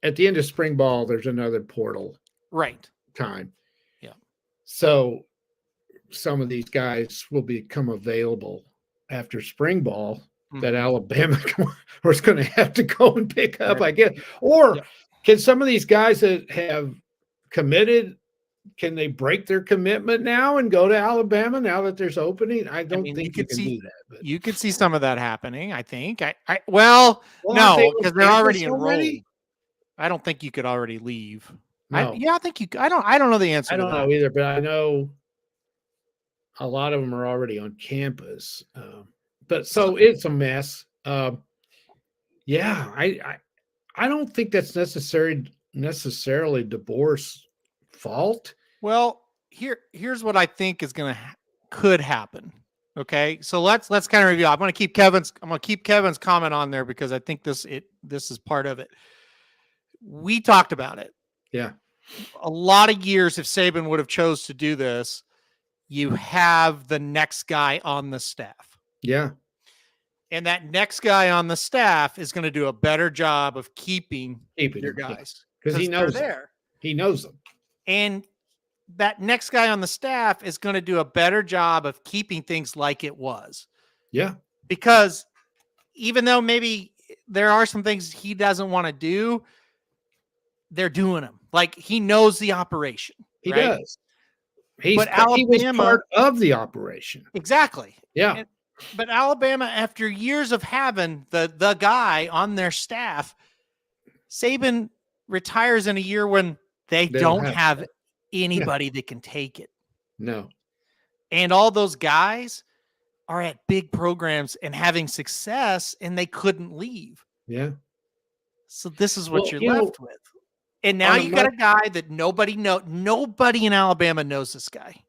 at the end of spring ball. There's another portal time. So some of these guys will become available after spring ball that Alabama was going to have to go and pick up, I guess. Or can some of these guys that have committed, can they break their commitment now and go to Alabama now that there's opening? I don't think you can do that. But. You could see some of that happening, I think. No, because they're already enrolled. I don't think you could already leave. No. I think you. I don't know the answer. I don't know either, but I know a lot of them are already on campus. But so it's a mess. I don't think that's necessarily DeBoer's fault. Well, here's what I think is could happen. Okay, so let's kind of review. I'm going to keep Kevin's comment on there because I think this is part of it. We talked about it. Yeah. A lot of years, if Saban would have chose to do this, you have the next guy on the staff. Yeah. And that next guy on the staff is going to do a better job of keeping your guys. Because he knows there. He knows them. And that next guy on the staff is going to do a better job of keeping things like it was. Yeah. Because even though maybe there are some things he doesn't want to do, they're doing him. Like, he knows the operation. He right? does. But He was Alabama, part of the operation. exactly. Yeah. But Alabama, after years of having the guy on their staff, Saban retires in a year when they don't have anybody that can take it. No. And all those guys are at big programs and having success, and they couldn't leave. Yeah. So this is what you're left with. And now on you got a guy that nobody in Alabama knows this guy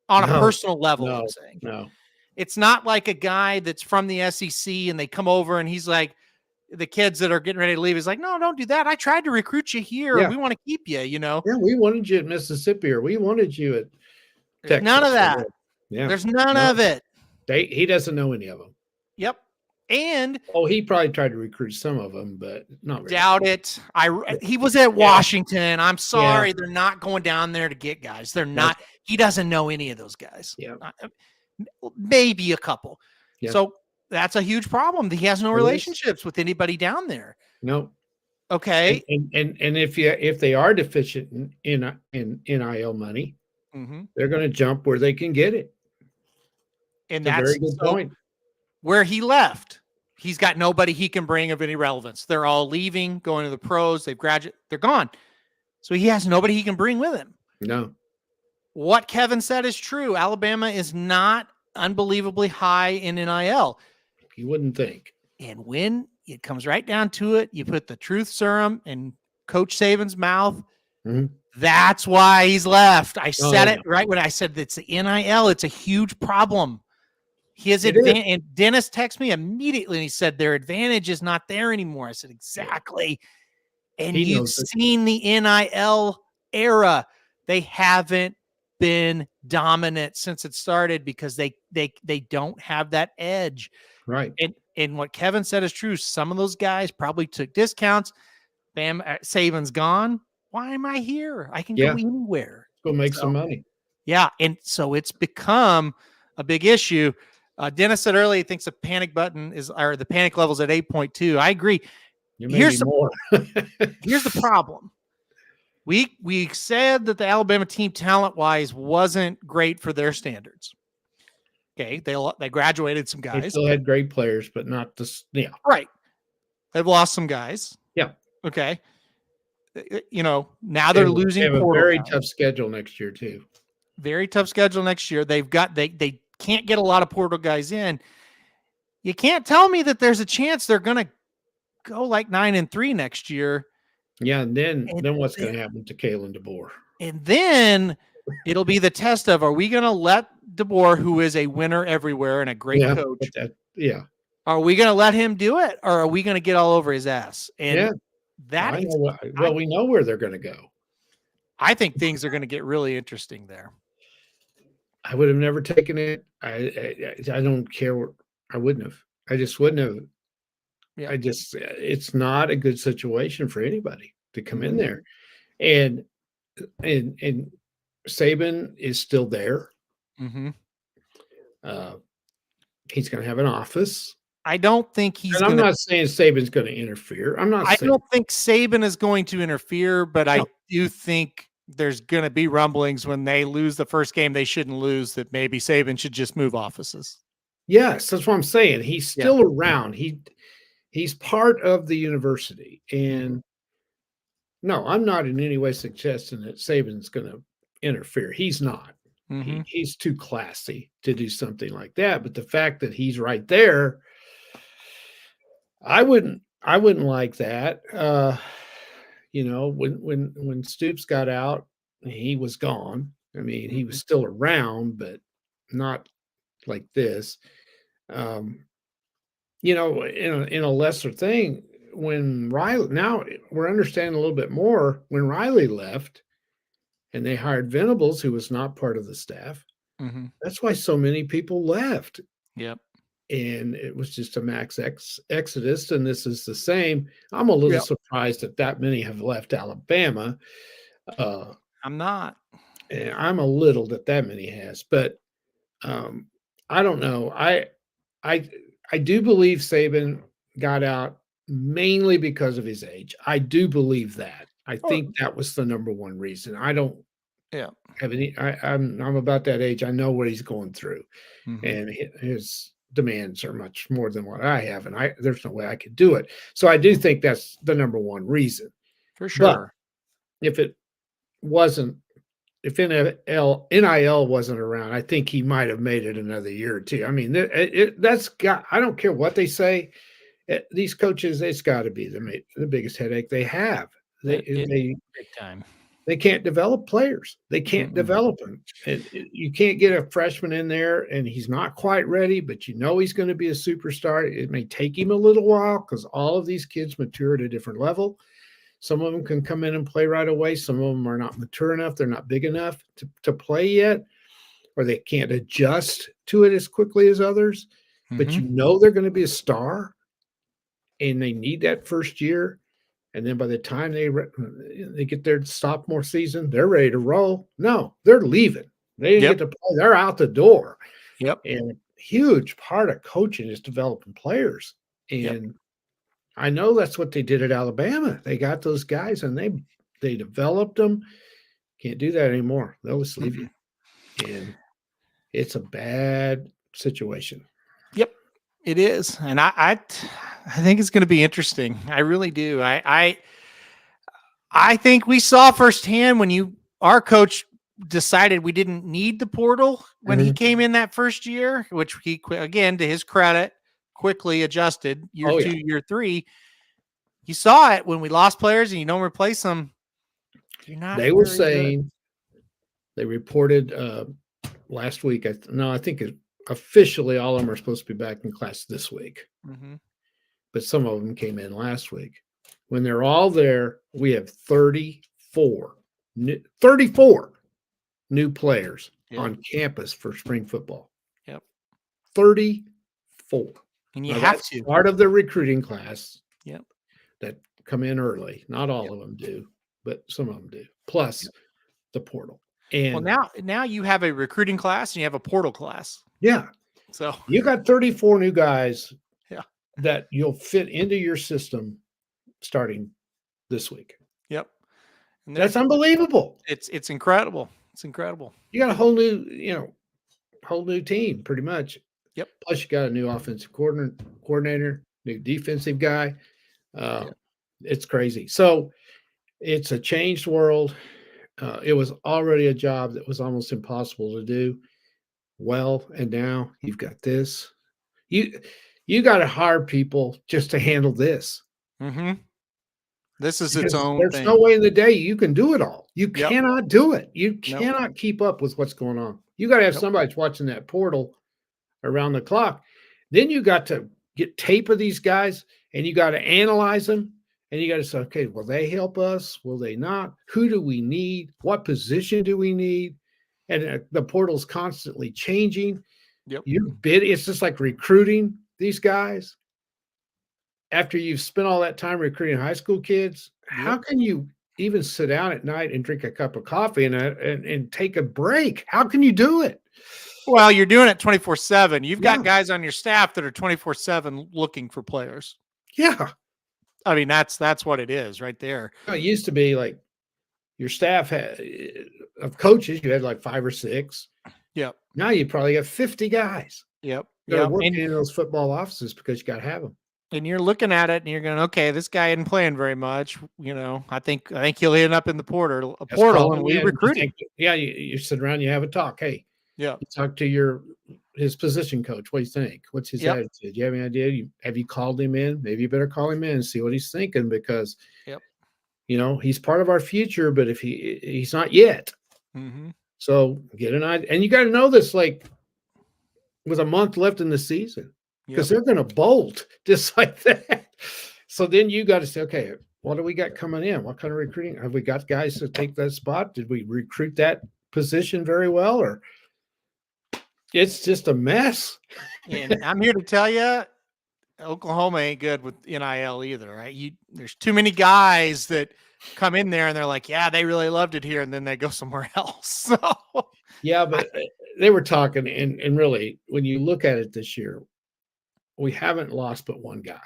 on a personal level. I'm saying. No. It's not like a guy that's from the SEC and they come over and he's like, the kids that are getting ready to leave is like, no, don't do that. I tried to recruit you here. Yeah. We want to keep you, Yeah, we wanted you at Mississippi, or we wanted you at Texas. None of that. Yeah. There's none of it. He doesn't know any of them. Yep. And he probably tried to recruit some of them, but not really. Doubt it. He was at Washington. I'm sorry. They're not going down there to get guys. They're not. He doesn't know any of those guys. Yeah. Maybe a couple. Yeah. So that's a huge problem. He has no relationships with anybody down there. No. Okay. And if they are deficient in NIL money, they're going to jump where they can get it. And that's a very good point. Where he left, he's got nobody he can bring of any relevance. They're all leaving, going to the pros. They've graduated. They're gone. So he has nobody he can bring with him. No. What Kevin said is true. Alabama is not unbelievably high in NIL. You wouldn't think. And when it comes right down to it, you put the truth serum in Coach Saban's mouth. That's why he's left. I said it right when I said it's the NIL. It's a huge problem. His advantage, and Dennis texted me immediately and he said their advantage is not there anymore. I said, exactly. And you've seen the NIL era. They haven't been dominant since it started because they don't have that edge. Right. And what Kevin said is true. Some of those guys probably took discounts. Bam, Saban's gone. Why am I here? I can go anywhere. Go make some money. Yeah. And so it's become a big issue. Dennis said earlier he thinks the panic button the panic level's at 8.2. I agree. Here's more. Here's the problem. We said that the Alabama team talent-wise wasn't great for their standards. Okay, they graduated some guys. They still had great players, but not this. Yeah, right. They've lost some guys. Yeah. Okay. Now they're losing. They have a very tough schedule next year too. Very tough schedule next year. They can't get a lot of portal guys in. You can't tell me that there's a chance they're going to go like 9-3 next year. Yeah, and then what's going to happen to Kalen DeBoer? And then it'll be the test of, are we going to let DeBoer, who is a winner everywhere and a great coach, are we going to let him do it, or are we going to get all over his ass? And we know where they're going to go. I think things are going to get really interesting there. I would have never taken it. I don't care. I wouldn't have. I just wouldn't have. Yeah. It's not a good situation for anybody to come in there. And Saban is still there. He's going to have an office. I don't think he's. And I'm not saying Saban's going to interfere. I don't think Saban is going to interfere, but I do think there's going to be rumblings when they lose the first game they shouldn't lose that maybe Saban should just move offices. Yes, that's what I'm saying. He's still around. He's part of the university. And no, I'm not in any way suggesting that Saban's going to interfere. He's not. He's too classy to do something like that. But the fact that he's right there, I wouldn't like that. When Stoops got out, he was gone. I mean, he was still around, but not like this. In a lesser thing, when Riley, now we're understanding a little bit more, when Riley left and they hired Venables, who was not part of the staff. That's why so many people left. Yep. And it was just a max exodus, and this is the same. I'm a little surprised that many have left Alabama. I'm not. And I'm a little that many has, but I don't know. I do believe Saban got out mainly because of his age. I do believe that. I think that was the number one reason. I don't Yeah. have any. I'm about that age. I know what he's going through, and his demands are much more than what I have, and there's no way I could do it. So I do think that's the number one reason. For But sure. if it wasn't, if NIL wasn't around, I think he might have made it another year or two. I mean, that's got. I don't care what they say. These coaches, it's got to be the biggest headache they have. They Big time. they can't develop players. They can't develop them. You can't get a freshman in there and he's not quite ready, but you know he's going to be a superstar. It may take him a little while because all of these kids mature at a different level. Some of them can come in and play right away. Some of them are not mature enough. They're not big enough to play yet, or they can't adjust to it as quickly as others. But you know they're going to be a star, and they need that first year. And then by the time they get their sophomore season, they're ready to roll. No, they're leaving. They didn't get to play. They're out the door. Yep. And a huge part of coaching is developing players. And I know that's what they did at Alabama. They got those guys and they developed them. Can't do that anymore. They'll just leave you. And it's a bad situation. Yep, it is. And I think it's going to be interesting. I really do. I think we saw firsthand when our coach decided we didn't need the portal when he came in that first year, which he, again, to his credit, quickly adjusted year 2, year 3. You saw it when we lost players and you don't replace them. You're not. They were saying they reported last week. I think officially all of them are supposed to be back in class this week. But some of them came in last week. When they're all there, we have 34 new players on campus for spring football. 34. And you have to. Part of the recruiting class. Yep. That come in early. Not all of them do, but some of them do. Plus the portal. And now you have a recruiting class and you have a portal class. Yeah. So you got 34 new guys that you'll fit into your system starting this week. Yep. And that's unbelievable. It's incredible. It's incredible. You got a whole new team pretty much. Yep. Plus you got a new offensive coordinator, new defensive guy. It's crazy. So it's a changed world. It was already a job that was almost impossible to do well. And now you've got this. You got to hire people just to handle this. This is its own There's thing. no way in the day you can do it all. You cannot do it. You cannot keep up with what's going on. You got to have somebody that's watching that portal around the clock. Then you got to get tape of these guys and you got to analyze them. And you got to say, okay, will they help us? Will they not? Who do we need? What position do we need? And the portal's constantly changing. It's just like recruiting these guys. After you've spent all that time recruiting high school kids, how can you even sit down at night and drink a cup of coffee and take a break? How can you do it? Well, you're doing it 24/7. You've got guys on your staff that are 24/7 looking for players. Yeah. I mean, that's what it is right there. It used to be like your staff of coaches, you had like 5 or 6. Yep. Now you probably got 50 guys. Yep. They're working in those football offices because you got to have them. And you're looking at it and you're going, okay, this guy isn't playing very much. I think he'll end up in the portal and we recruit him. You sit around, you have a talk. Hey, you talk to his position coach. What do you think? What's his attitude? Do you have any idea? Have you called him in? Maybe you better call him in and see what he's thinking because, he's part of our future, but if he's not yet. So get an idea. And you got to know this, like with a month left in the season. Because they're going to bolt just like that. So then you got to say, okay, what do we got coming in? What kind of recruiting? Have we got guys to take that spot? Did we recruit that position very well? Or it's just a mess. And I'm here to tell you, Oklahoma ain't good with NIL either, right? There's too many guys that come in there and they're like, yeah, they really loved it here. And then they go somewhere else. So yeah, but they were talking and really, when you look at it this year, we haven't lost but one guy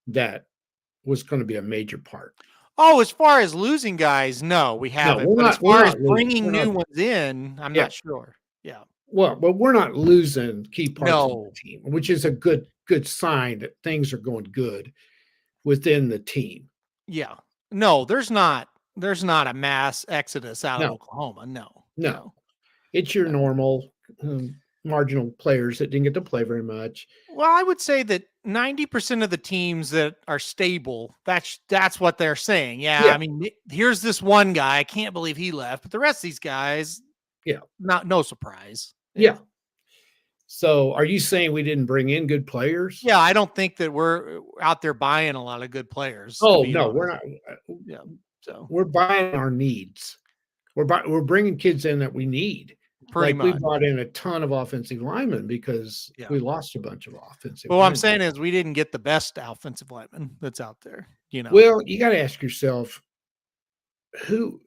that was going to be a major part. Oh, as far as losing guys, no, we haven't. we're But as not- we're far as not losing. bringing We're new not- ones in, I'm Yeah. not sure. Yeah. Well, but we're not losing key parts of No. the team, which is a good sign that things are going good within the team. Yeah. No, there's not a mass exodus out of No. Oklahoma. No. No. It's your normal marginal players that didn't get to play very much. Well, I would say that 90% of the teams that are stable, that's what they're saying. Yeah. I mean, here's this one guy. I can't believe he left, but the rest of these guys, no surprise. Yeah. So are you saying we didn't bring in good players? Yeah, I don't think that we're out there buying a lot of good players. Oh, no, we're not. Yeah. So we're buying our needs. We're bringing kids in that we need. pretty We much. brought in a ton of offensive linemen because we lost a bunch of offensive Well, what I'm linemen. saying is we didn't get the best offensive lineman that's out there. Well, you got to ask yourself, who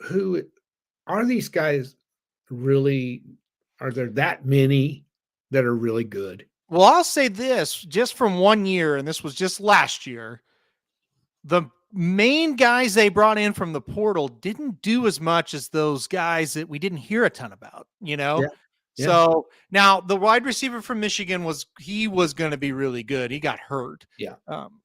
are these guys really? Are there that many that are really good? Well, I'll say this just from 1 year, and this was just last year. The main guys they brought in from the portal didn't do as much as those guys that we didn't hear a ton about, Yeah. So now the wide receiver from Michigan was going to be really good. He got hurt. Yeah.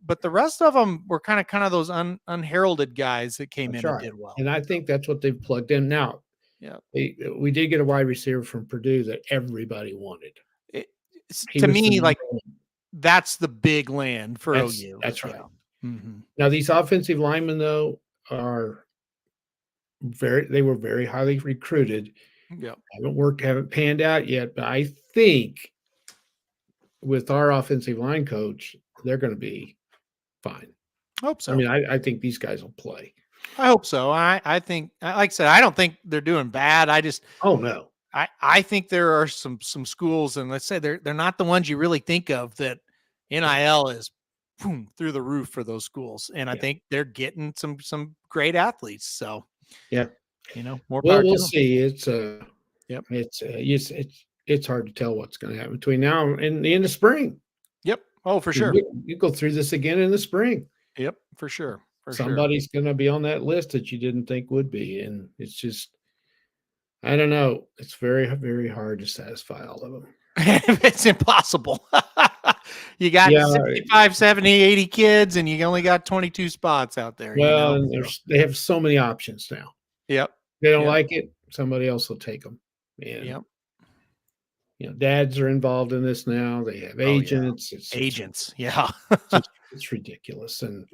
But the rest of them were kind of those unheralded guys that came in and did well. And I think that's what they've plugged in now. Yeah. We did get a wide receiver from Purdue that everybody wanted. To me, like that's the big land for OU. That's right. Mm-hmm. Now these offensive linemen though are they were very highly recruited. Yeah. Haven't panned out yet, but I think with our offensive line coach, they're going to be fine. Hope so. I mean, I think these guys will play. I hope so. I think, like I said, I don't think they're doing bad. Oh no. I think there are some schools, and let's say they're not the ones you really think of that NIL is boom, through the roof for those schools, and I think they're getting some great athletes. So more power. We'll see. It's it's hard to tell what's going to happen between now and the end of spring. Yep. Oh, for sure. You go through this again in the spring. Yep, for sure. Somebody's going to be on that list that you didn't think would be, and it's just. I don't know. It's very, very hard to satisfy all of them. It's impossible. You got 65, 70, 80 kids, and you only got 22 spots out there. Well, and they have so many options now. Yep. They don't like it. Somebody else will take them. And, dads are involved in this now. They have agents. Agents. It's ridiculous. And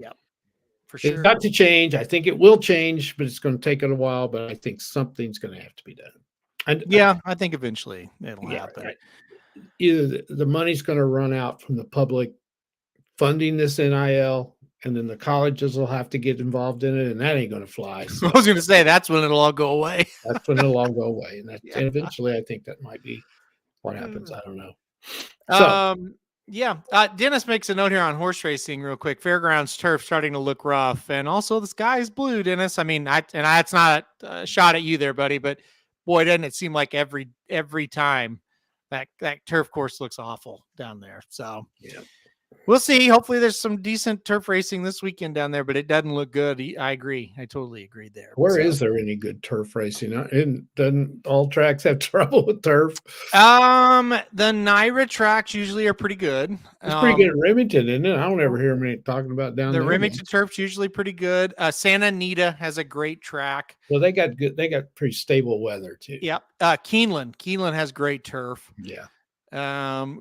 for sure. It's got to change. I think it will change, but it's going to take it a while. But I think something's going to have to be done. And I think eventually it'll happen. Either the money's going to run out from the public funding this NIL, and then the colleges will have to get involved in it, and that ain't going to fly. So I was going to say that's when it'll all go away. That's when it'll all go away, and eventually, I think that might be what happens. I don't know. Dennis makes a note here on horse racing real quick. Fairgrounds turf starting to look rough, and also the sky is blue, Dennis. I mean, it's not a shot at you there, buddy, but boy, doesn't it seem like every time that turf course looks awful down there. So we'll see. Hopefully there's some decent turf racing this weekend down there, but it doesn't look good. I agree. I totally agree there. Where is there any good turf racing? And doesn't all tracks have trouble with turf? The NYRA tracks usually are pretty good. It's pretty good at Remington, isn't it? I don't ever hear them talking about down there. The Remington turf's usually pretty good. Santa Anita has a great track. Well, they got pretty stable weather too. Yep. Keeneland has great turf. Yeah.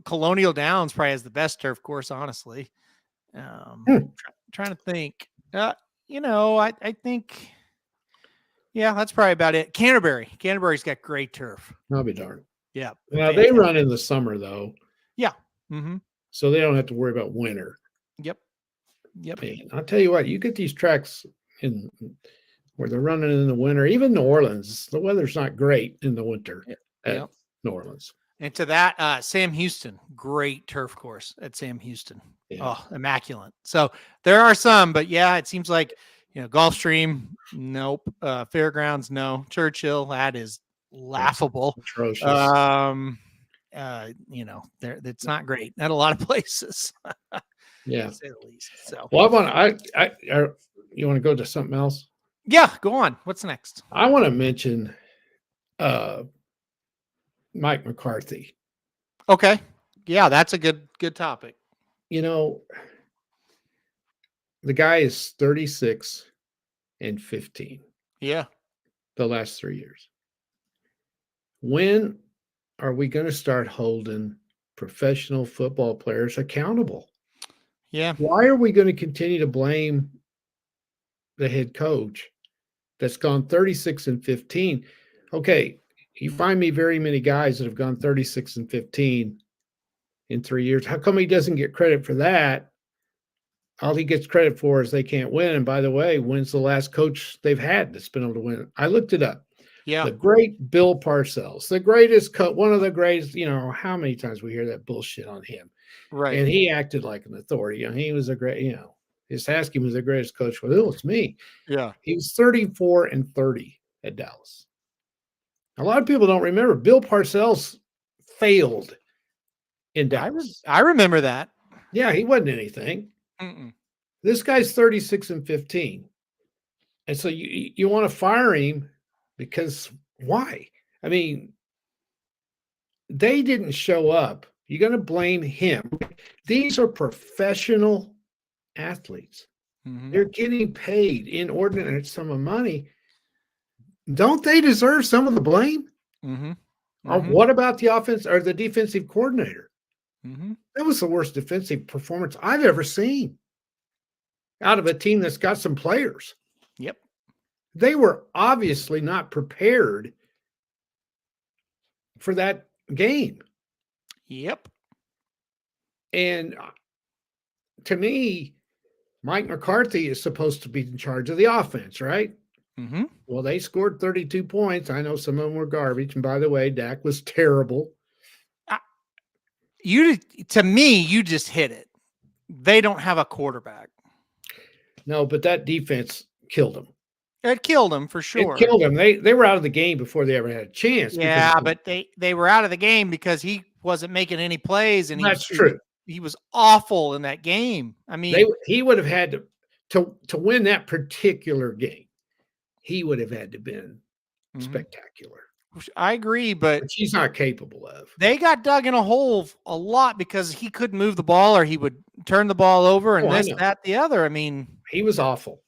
Colonial Downs probably has the best turf course, honestly. Trying to think. I think that's probably about it. Canterbury's got great turf. I'll be darned. Yeah. Now they run in the summer though. Yeah. Mm-hmm. So they don't have to worry about winter. Yep. Man, I'll tell you what, you get these tracks in where they're running in the winter, even New Orleans, the weather's not great in the winter at New Orleans. And to that, Sam Houston, great turf course at Sam Houston. Yeah. Oh, immaculate. So there are some, but it seems like, Gulfstream, nope. Fairgrounds, no. Churchill, that is laughable. Atrocious. It's not great at a lot of places. Yeah. To say the least. So well, You want to go to something else? Yeah, go on. What's next? I want to mention Mike McCarthy. Okay. Yeah, that's a good topic. You know, the guy is 36 and 15 Yeah. the last 3 years. When are we going to start holding professional football players accountable? Yeah. Why are we going to continue to blame the head coach that's gone 36 and 15? Okay, you find me very many guys that have gone 36 and 15 in 3 years. How come he doesn't get credit for that? All he gets credit for is they can't win. And by the way, when's the last coach they've had that's been able to win? I looked it up. Yeah. The great Bill Parcells, the greatest one of the greatest, how many times we hear that bullshit on him. Right. And he acted like an authority. He was a great, Husky was the greatest coach. Well, it's me. Yeah. He was 34 and 30 at Dallas. A lot of people don't remember Bill Parcells failed in Dallas. I remember that. Yeah, he wasn't anything. Mm-mm. This guy's 36 and 15. And so you want to fire him because why? I mean, they didn't show up. You're going to blame him. These are professional athletes. Mm-hmm. They're getting paid inordinate sum of money. Don't they deserve some of the blame? Mm-hmm. Or what about the offense or the defensive coordinator? Mm-hmm. That was the worst defensive performance I've ever seen out of a team that's got some players. Yep. They were obviously not prepared for that game. Yep. And to me, Mike McCarthy is supposed to be in charge of the offense, right? Mm-hmm. Well, they scored 32 points. I know some of them were garbage. And by the way, Dak was terrible. To me, you just hit it. They don't have a quarterback. No, but that defense killed them. It killed them for sure. It killed them. They were out of the game before they ever had a chance. Yeah, but they were out of the game because he wasn't making any plays, and that's true. He was awful in that game. I mean, he would have had to win that particular game. He would have had to been spectacular. I agree, but which he's not capable of. They got dug in a hole a lot because he couldn't move the ball, or he would turn the ball over and this, that, the other. I mean, he was awful,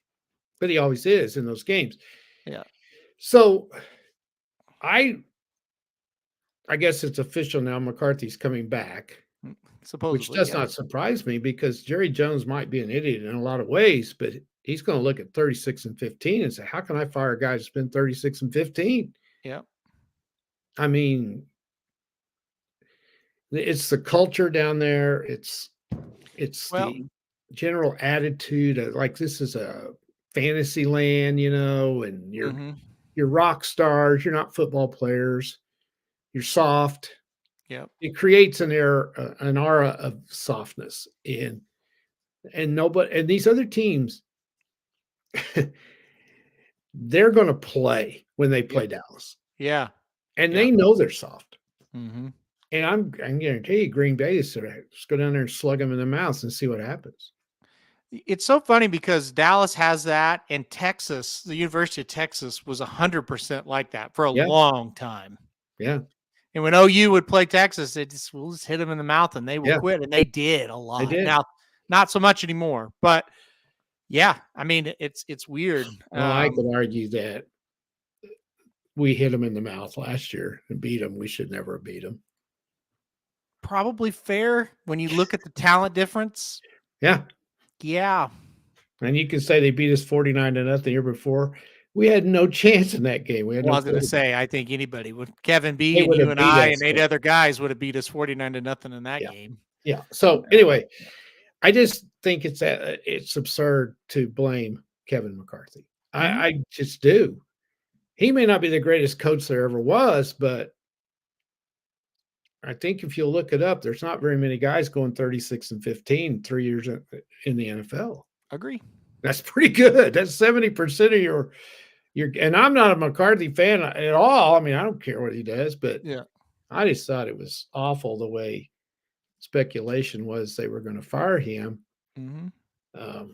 but he always is in those games. Yeah. So I guess it's official now. McCarthy's coming back, supposedly, which does not surprise me because Jerry Jones might be an idiot in a lot of ways, but he's going to look at 36 and 15 and say, how can I fire a guy that's been 36 and 15? Yeah. I mean, it's the culture down there. It's the general attitude of like, this is a fantasy land, and you're rock stars. You're not football players. You're soft. Yeah. It creates an aura of softness and these other teams, they're going to play when they play Dallas. Yeah. And they know they're soft. Mm-hmm. And I'm guarantee you, Green Bay is just go down there and slug them in the mouth and see what happens. It's so funny because Dallas has that, and Texas, the University of Texas, was 100% like that for a long time. Yeah. And when OU would play Texas, we'll just hit them in the mouth and they will quit. And they did a lot. They did. Now, not so much anymore, but yeah, I mean, it's weird. Well, I could argue that we hit them in the mouth last year and beat them. We should never have beat them. Probably fair when you look at the talent difference. Yeah. Yeah. And you can say they beat us 49-0 the year before. We had no chance in that game. I was going to say, I think anybody would. Kevin B and you and I and 8 other guys would have beat us 49-0 in that game. Yeah. So anyway, I just think it's absurd to blame Kevin McCarthy. I just do. He may not be the greatest coach there ever was, but I think if you look it up, there's not very many guys going 36 and 15 3 years in the NFL. Agree. That's pretty good. That's 70% of your. And I'm not a McCarthy fan at all. I mean, I don't care what he does, but I just thought it was awful the way speculation was they were going to fire him. Mm-hmm.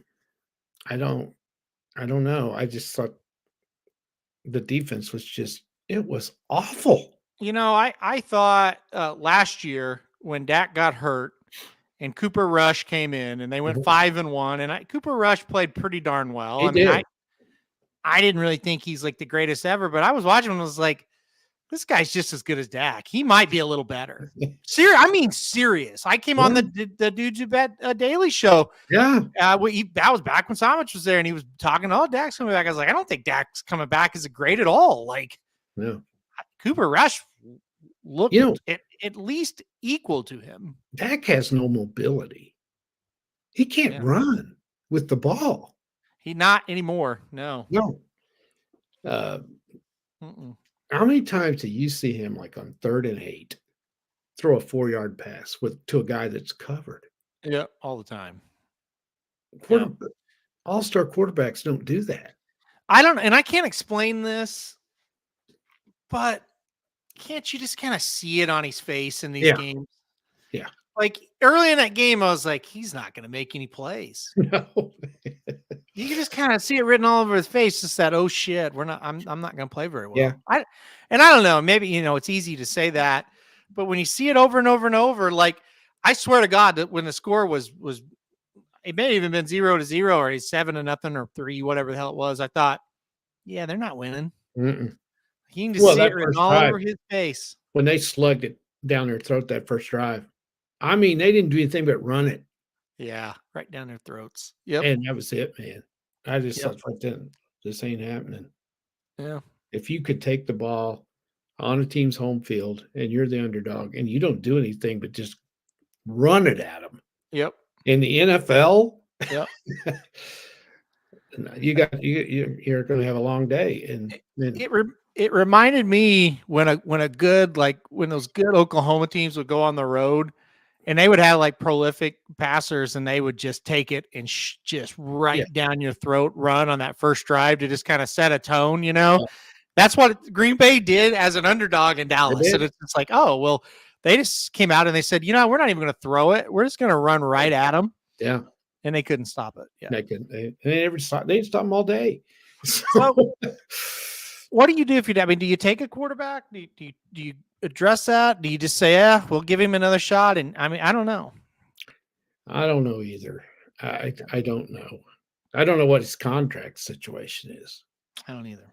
I don't. I don't know. I just thought the defense it was awful. I thought last year when Dak got hurt and Cooper Rush came in and they went 5-1, and Cooper Rush played pretty darn well. He did. I didn't really think he's like the greatest ever, but I was watching him and was like, this guy's just as good as Dak. He might be a little better. Serious. I came on the DWBS Daily Show. Yeah. That was back when Somich was there, and he was talking, Dak's coming back. I was like, I don't think Dak's coming back as a great at all. Like, no. Cooper Rush looked at least equal to him. Dak has no mobility. He can't run with the ball. He not anymore. No. How many times do you see him like on 3rd and 8 throw a 4-yard pass to a guy that's covered? Yeah, all the time. All-star quarterbacks don't do that. I can't explain this, but can't you just kind of see it on his face in these games? Yeah. Like early in that game, I was like, he's not going to make any plays. No. You can just kind of see it written all over his face. Just that, oh shit, I'm not going to play very well. Yeah. I don't know. Maybe, it's easy to say that, but when you see it over and over and over, like I swear to God that when the score was, it may have even been 0-0 or 7-0 or 3, whatever the hell it was. I thought, yeah, they're not winning. Mm-mm. You can just see it written all over his face. When they slugged it down their throat that first drive, I mean, they didn't do anything but run it. Yeah, right down their throats. Yep. And that was it, man. I just thought this ain't happening. Yeah. If you could take the ball on a team's home field and you're the underdog and you don't do anything but just run it at them. Yep. In the NFL, yep. You're going to have a long day. And it reminded me when those good Oklahoma teams would go on the road and they would have like prolific passers and they would just take it and just down your throat, run on that first drive to just kind of set a tone, Yeah. That's what Green Bay did as an underdog in Dallas. And it's like, oh, well, they just came out and they said, we're not even going to throw it. We're just going to run right at them. Yeah. And they couldn't stop it. Yeah. They couldn't. They didn't stop them all day. So, what do you do if do you take a quarterback? Do you address that? Do you just say, we'll give him another shot? And I don't know. I don't know either. I don't know. I don't know what his contract situation is. I don't either.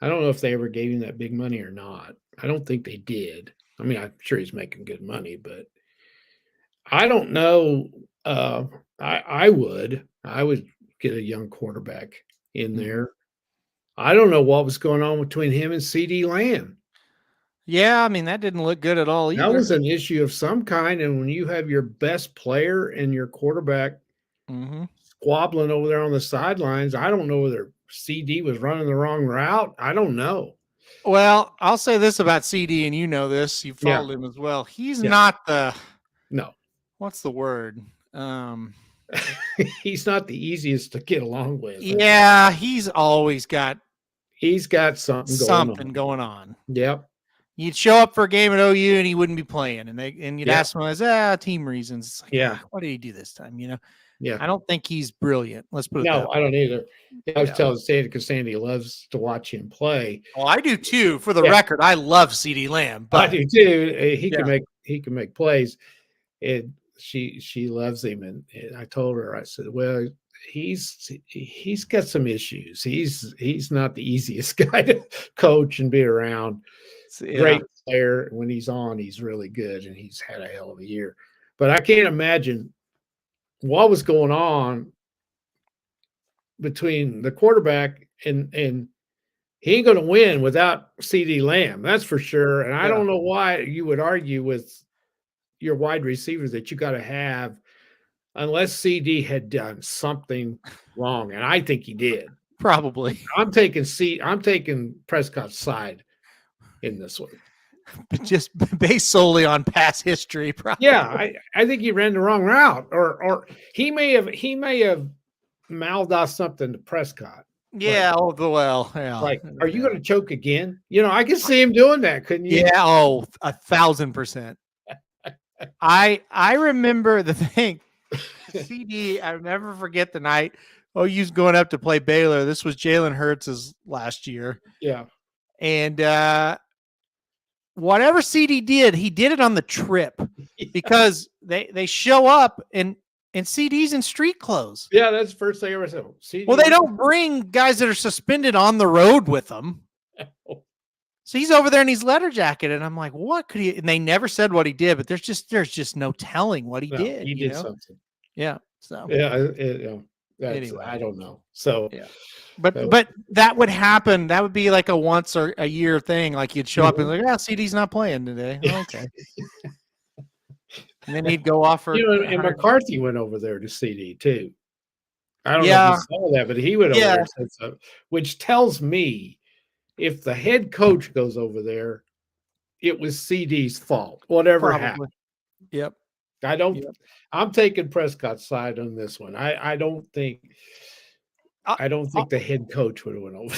I don't know if they ever gave him that big money or not. I don't think they did. I mean, I'm sure he's making good money, but I don't know. I would get a young quarterback in there. I don't know what was going on between him and CD Lamb. Yeah, that didn't look good at all either. That was an issue of some kind, and when you have your best player and your quarterback squabbling over there on the sidelines, I don't know whether CD was running the wrong route. I don't know. Well, I'll say this about CD, and you know this. You followed him as well. He's not the – no. What's the word? He's not the easiest to get along with. Yeah, he's always got – He's got something going on. Yep. You'd show up for a game at OU and he wouldn't be playing, and you'd ask him, team reasons. It's like, what did he do this time? Yeah. I don't think he's brilliant. Let's put it that way. No, I don't either. I was telling Sandy because Sandy loves to watch him play. Well, I do too. For the record, I love CD Lamb. But I do too. He can make plays, and she loves him. And I told her, I said, well, he's got some issues. He's not the easiest guy to coach and be around. Great player. When he's on, he's really good, and he's had a hell of a year. But I can't imagine what was going on between the quarterback and he ain't going to win without CD Lamb. That's for sure. And I don't know why you would argue with your wide receivers that you got to have unless CD had done something wrong. And I think he did. Probably. I'm taking Prescott's side in this one. But just based solely on past history, probably. Yeah, I think he ran the wrong route, or he may have mouthed off something to Prescott. Yeah. Like, are you going to choke again? I can see him doing that, couldn't you? Yeah. 1,000%. I remember the thing. CD. I'll never forget the night OU's going up to play Baylor. This was Jalen Hurts' last year. Yeah. And whatever CD did, he did it on the trip because they show up and CD's in street clothes. Yeah, that's the first thing I ever said. CD Well, they don't bring guys that are suspended on the road with them. So he's over there in his leather jacket, and I'm like, what could he? And they never said what he did, but there's just no telling what he did. He did something. Yeah. So anyway, I don't know. So yeah, but that would happen. That would be like a once or a year thing. Like you'd show up and like, CD's not playing today. Oh, okay. And then he'd go off for. And McCarthy went over there to CD too. I don't know if you saw that, but he went over there, and said so, which tells me if the head coach goes over there, it was CD's fault. Whatever happened. Yep. I'm taking Prescott's side on this one. I don't think the head coach would have went over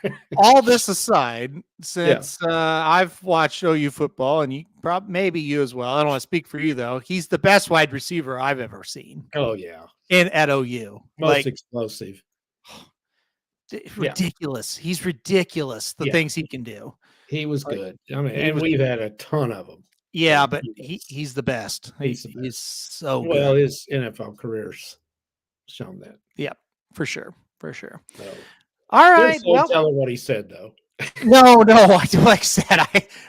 there. All this aside, since I've watched OU football, and maybe you as well. I don't want to speak for you though. He's the best wide receiver I've ever seen. Oh yeah, at OU, most explosive. Ridiculous. He's ridiculous. The things he can do. He was good. I mean, and we've had a ton of them. Yeah, but he's the best. He's so good. Well, his NFL career's shown that. Yep, for sure. So, no. All right. Well, tell him what he said though. No. Like I said,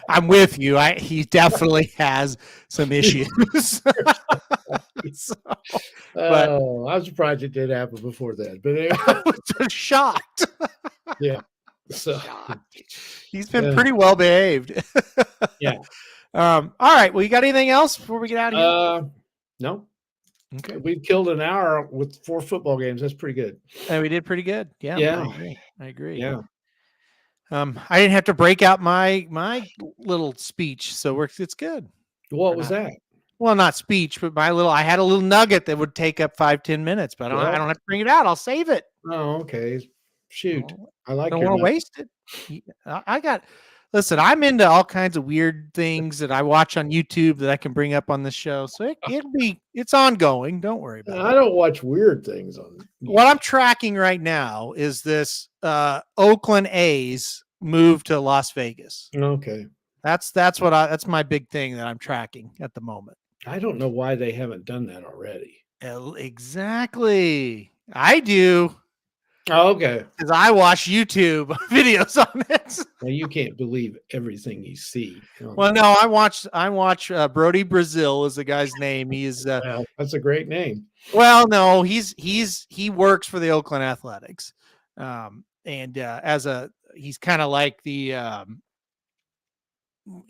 I'm with you. He definitely has some issues. But I'm surprised it did happen before that. But anyway. I was just shocked. Yeah. So he's been pretty well behaved. Yeah. All right. Well, you got anything else before we get out of here? No. Okay. We've killed an hour with 4 football games. That's pretty good. And we did pretty good. Yeah. Yeah. I agree. Yeah. I didn't have to break out my little speech, so it's good. What was that? Well, not speech, but I had a little nugget that would take up 5-10 minutes, but I don't have to bring it out. I'll save it. Oh, okay. Shoot. I like I don't want to waste it. Listen, I'm into all kinds of weird things that I watch on YouTube that I can bring up on this show. So it's ongoing. Don't worry about it. I don't watch weird things on YouTube. What I'm tracking right now is this Oakland A's move to Las Vegas. Okay. That's my big thing that I'm tracking at the moment. I don't know why they haven't done that already. Exactly. I do. Oh, okay. Because I watch YouTube videos on it. Well, you can't believe everything you see. Well, no, I watch Brody Brazil is the guy's name. He's that's a great name. Well, no, he works for the Oakland Athletics. And he's kind of like the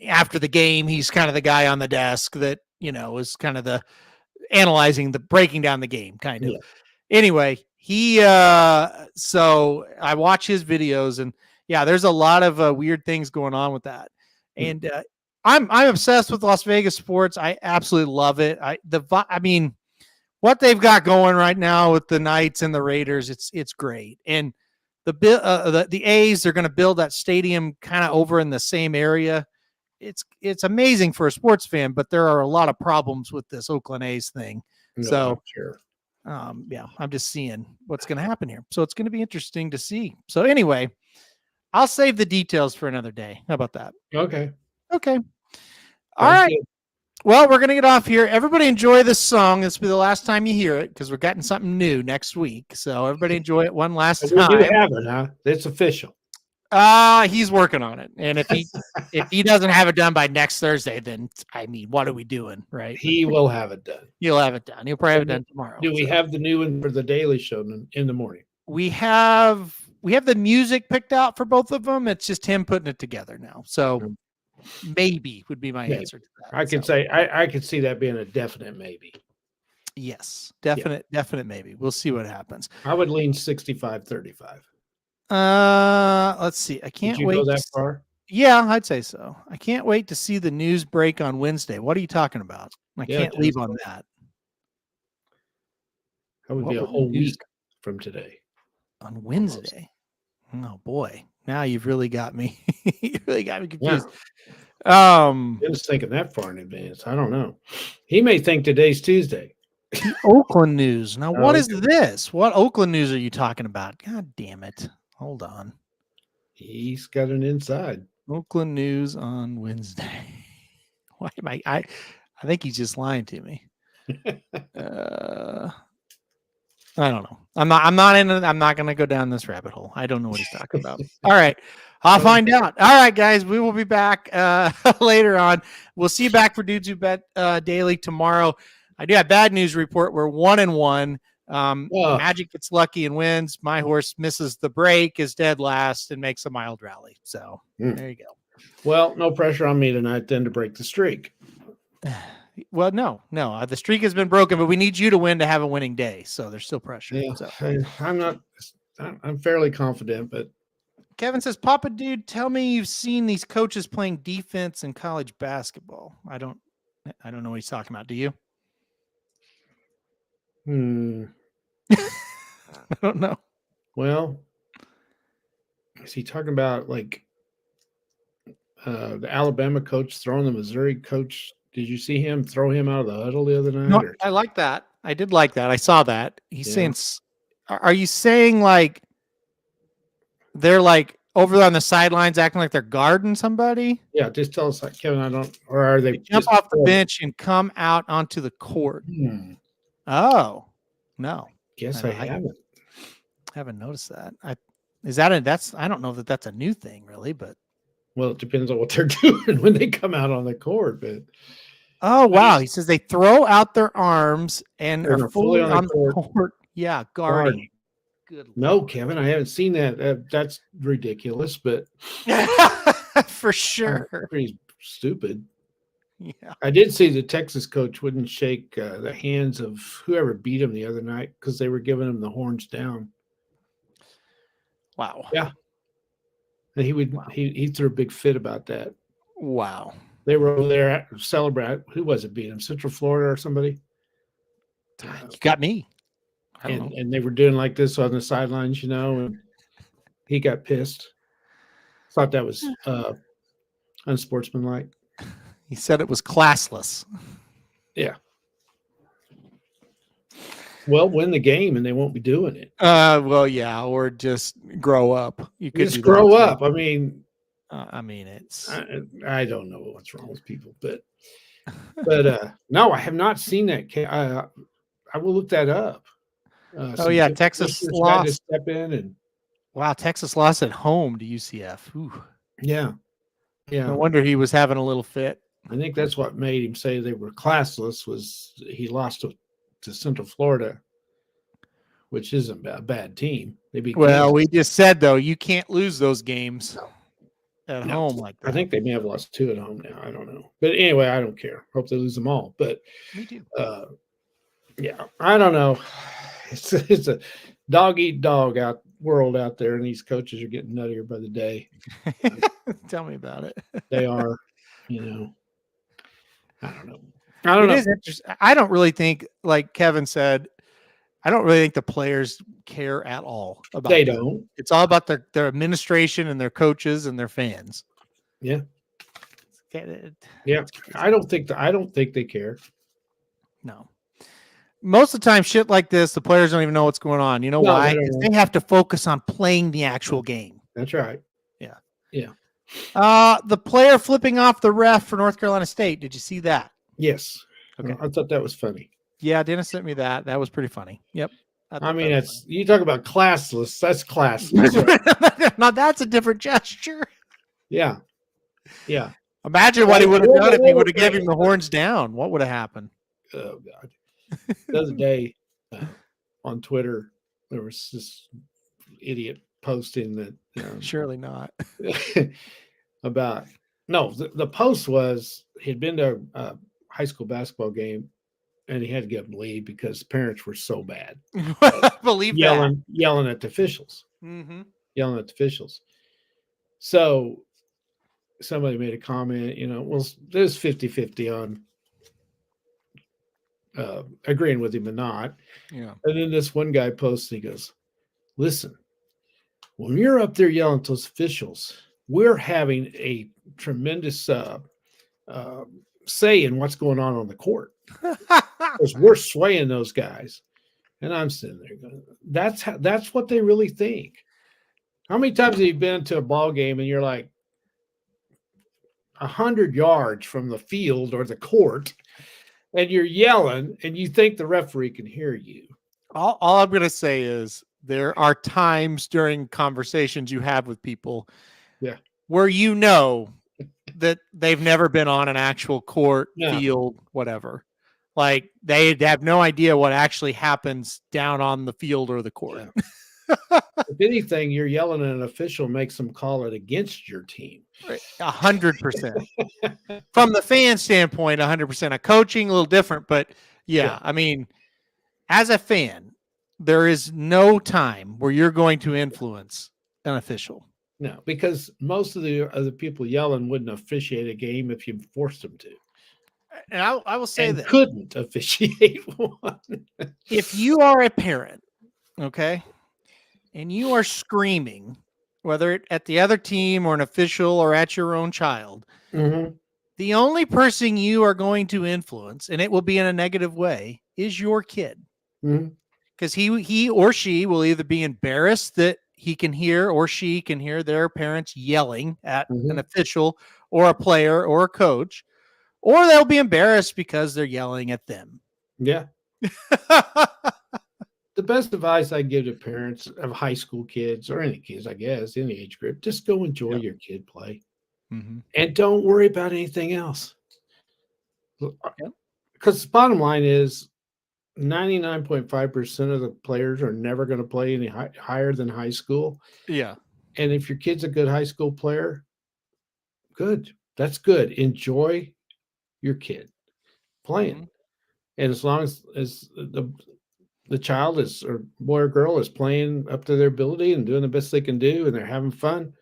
after the game, he's kind of the guy on the desk that, is kind of the breaking down the game kind of. Yeah. Anyway, so I watch his videos, and there's a lot of weird things going on with that. And I'm obsessed with Las Vegas sports. I absolutely love it. What they've got going right now with the Knights and the Raiders, it's great. And the A's, they're going to build that stadium kind of over in the same area. It's amazing for a sports fan, but there are a lot of problems with this Oakland A's thing. No, so sure. I'm just seeing what's going to happen here. So it's going to be interesting to see. So anyway, I'll save the details for another day. How about that? Okay. All right. Good. Well, we're going to get off here. Everybody enjoy this song. This will be the last time you hear it because we're getting something new next week. So everybody enjoy it one last time. We do have it, huh? It's official. He's working on it. And if he doesn't have it done by next Thursday, then what are we doing, right? He will have it done. He'll have it done. He'll probably have it done tomorrow. Do we have the new one for the Daily Show in the morning? We have the music picked out for both of them. It's just him putting it together now. So maybe would be my answer to that. I can say I could see that being a definite maybe. Yes, definite maybe. We'll see what happens. I would lean 65-35. Let's see. I can't wait. Go that far? Yeah, I'd say so. I can't wait to see the news break on Wednesday. What are you talking about? I can't leave on that. That would be a whole week from today. On Wednesday. Oh boy. Now you've really got me. You really got me confused. I was thinking that far in advance. I don't know. He may think today's Tuesday. The Oakland news. Now, what Oh, is this? What Oakland news are you talking about? God damn it. Hold on. He's got an inside. Oakland news on Wednesday. Why am I think he's just lying to me. I don't know. I'm not going to go down this rabbit hole. I don't know what he's talking about. All right. I'll find out. All right, guys, we will be back later on. We'll see you back for Dudes Who Bet Daily tomorrow. I do have bad news report. We're 1-1. Magic gets lucky and wins. My horse misses the break, is dead last, and makes a mild rally. So there you go. Well, no pressure on me tonight then to break the streak. Well, no. The streak has been broken, but we need you to win to have a winning day. So there's still pressure. Yeah, So. I'm fairly confident, but Kevin says, Papa dude, tell me you've seen these coaches playing defense in college basketball. I don't know what he's talking about. Do you? I don't know. Well, is he talking about like the Alabama coach throwing the Missouri coach? Did you see him throw him out of the huddle the other night? No, I like that. I did like that. I saw that. He's saying, are you saying like they're like over on the sidelines acting like they're guarding somebody? Yeah, just tell us, like, Kevin, or are they jump off the bench and come out onto the court? Oh, no. Guess I haven't. Haven't noticed that. I don't know that that's a new thing really, but well, it depends on what they're doing when they come out on the court. But wow, he says they throw out their arms and are fully on the court. Yeah, guarding. Good. No, Kevin, I haven't seen that. That's ridiculous, but for sure, pretty stupid. Yeah, I did see the Texas coach wouldn't shake the hands of whoever beat him the other night because they were giving him the horns down. Wow. Yeah. And he threw a big fit about that. Wow. They were over there celebrating. Who was it beat him? Central Florida or somebody? You got me. And they were doing like this on the sidelines, and he got pissed. Thought that was unsportsmanlike. He said it was classless. Yeah. Well, win the game and they won't be doing it. Well, yeah, or just grow up. You could just grow up. I mean, it's. I don't know what's wrong with people, but no, I have not seen that. I will look that up. Texas lost. To step in and wow, Texas lost at home to UCF. Ooh. Yeah. No wonder he was having a little fit. I think that's what made him say they were classless. Was he lost to Central Florida, which isn't a bad team. We just said though you can't lose those games at home like that. I think they may have lost 2 at home now. I don't know, but anyway, I don't care. Hope they lose them all. But me too. Yeah, I don't know. It's a dog eat dog world out there, and these coaches are getting nuttier by the day. Tell me about it. They are, I don't know. It is interesting. I don't really think, like Kevin said, I don't really think the players care at all about. They don't. It's all about their administration and their coaches and their fans. Yeah. Yeah. I don't think they care. No. Most of the time, shit like this, the players don't even know what's going on. You know why? Because they have to focus on playing the actual game. That's right. Yeah. Yeah. The player flipping off the ref for North Carolina State. Did you see that? Yes. Okay. I thought that was funny. Yeah, Dennis sent me that. That was pretty funny. Yep. I mean, you talk about classless. That's classless. Right? Now that's a different gesture. Yeah. Yeah. Imagine what he would have done if he would have given him the horns down. What would have happened? Oh, God. The other day on Twitter, there was this idiot posting that surely not about the post was he'd been to a high school basketball game and he had to get him leave because parents were so bad. Believe yelling at the officials. Mm-hmm. Yelling at the officials. So somebody made a comment, well, there's 50-50 on agreeing with him or not. Yeah. And then this one guy posts, he goes, listen, when you're up there yelling at those officials, we're having a tremendous say in what's going on the court. Because we're swaying those guys. And I'm sitting there going, that's what they really think. How many times have you been to a ball game and you're like 100 yards from the field or the court and you're yelling and you think the referee can hear you? All I'm going to say is there are times during conversations you have with people where you know that they've never been on an actual court, field, whatever. Like they have no idea what actually happens down on the field or the court. Yeah. If anything, you're yelling at an official makes them call it against your team. 100%. From the fan standpoint, 100%. A coaching a little different, but yeah, I mean, as a fan, there is no time where you're going to influence an official. No, because most of the other people yelling wouldn't officiate a game if you forced them to. And I will say that couldn't officiate one. If you are a parent, okay, and you are screaming, whether at the other team or an official or at your own child, the only person you are going to influence, and it will be in a negative way, is your kid. Because he or she will either be embarrassed that he can hear or she can hear their parents yelling at an official or a player or a coach, or they'll be embarrassed because they're yelling at them. Yeah. The best advice I give to parents of high school kids or any kids, I guess, any age group, just go enjoy your kid play and don't worry about anything else. Because the bottom line is 99.5% of the players are never going to play any higher than high school. Yeah. And if your kid's a good high school player, good. That's good. Enjoy your kid playing. And as long as the child is, or boy or girl, is playing up to their ability and doing the best they can do and they're having fun,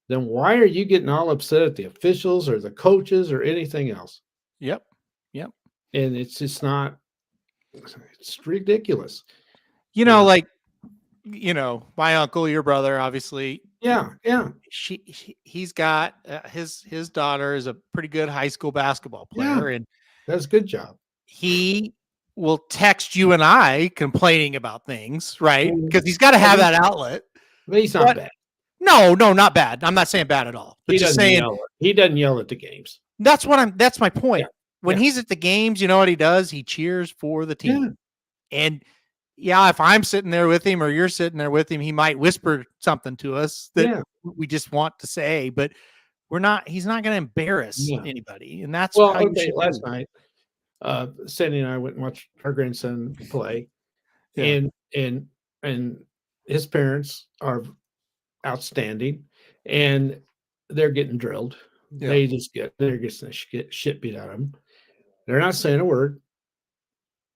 then why are you getting all upset at the officials or the coaches or anything else? Yep. And it's just not, it's ridiculous. Like, my uncle, your brother, obviously. Yeah. He's got his daughter is a pretty good high school basketball player, and that's a good job. He will text you and I complaining about things, right? Because he's got to have that outlet. But he's not bad. No, not bad. I'm not saying bad at all. But he doesn't yell at the games. That's my point. Yeah. When he's at the games, you know what he does? He cheers for the team. Yeah. And if I'm sitting there with him or you're sitting there with him, he might whisper something to us that we just want to say, but he's not going to embarrass anybody. And that's how you should last night. Sandy and I went and watched her grandson play, and his parents are outstanding, and they're getting drilled. Yeah. They're getting shit beat out of them. They're not saying a word,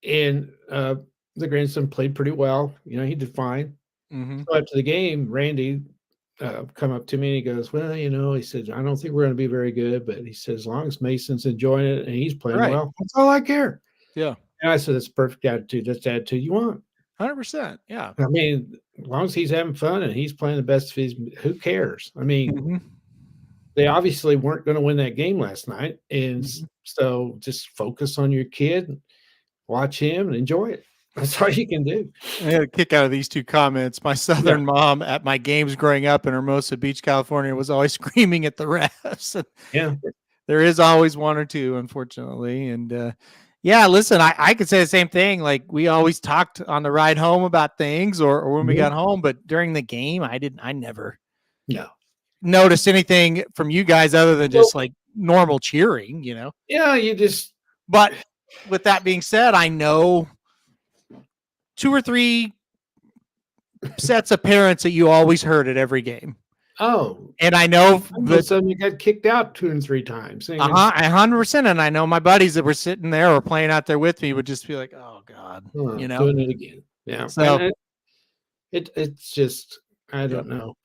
and the grandson played pretty well. He did fine. So after the game, Randy come up to me and he goes, "Well, he said, I don't think we're going to be very good, but he said, as long as Mason's enjoying it and he's playing well, that's all I care." Yeah. And I said, that's perfect attitude. That's the attitude you want. 100%. Yeah. I mean, as long as he's having fun and he's playing the best of his, who cares? I mean, they obviously weren't going to win that game last night. And so just focus on your kid, watch him and enjoy it. That's all you can do. I had a kick out of these two comments. My Southern mom at my games growing up in Hermosa Beach, California, was always screaming at the refs. There is always one or two, unfortunately. And listen, I could say the same thing. Like, we always talked on the ride home about things or when we got home, but during the game, I never noticed anything from you guys other than just like normal cheering, Yeah, you just. But with that being said, I know 2 or 3 sets of parents that you always heard at every game. Oh, and I know that sudden you got kicked out 2 and 3 times. 100%. And I know my buddies that were sitting there or playing out there with me would just be like, "Oh God," doing it again. Yeah. So it's just, I don't know.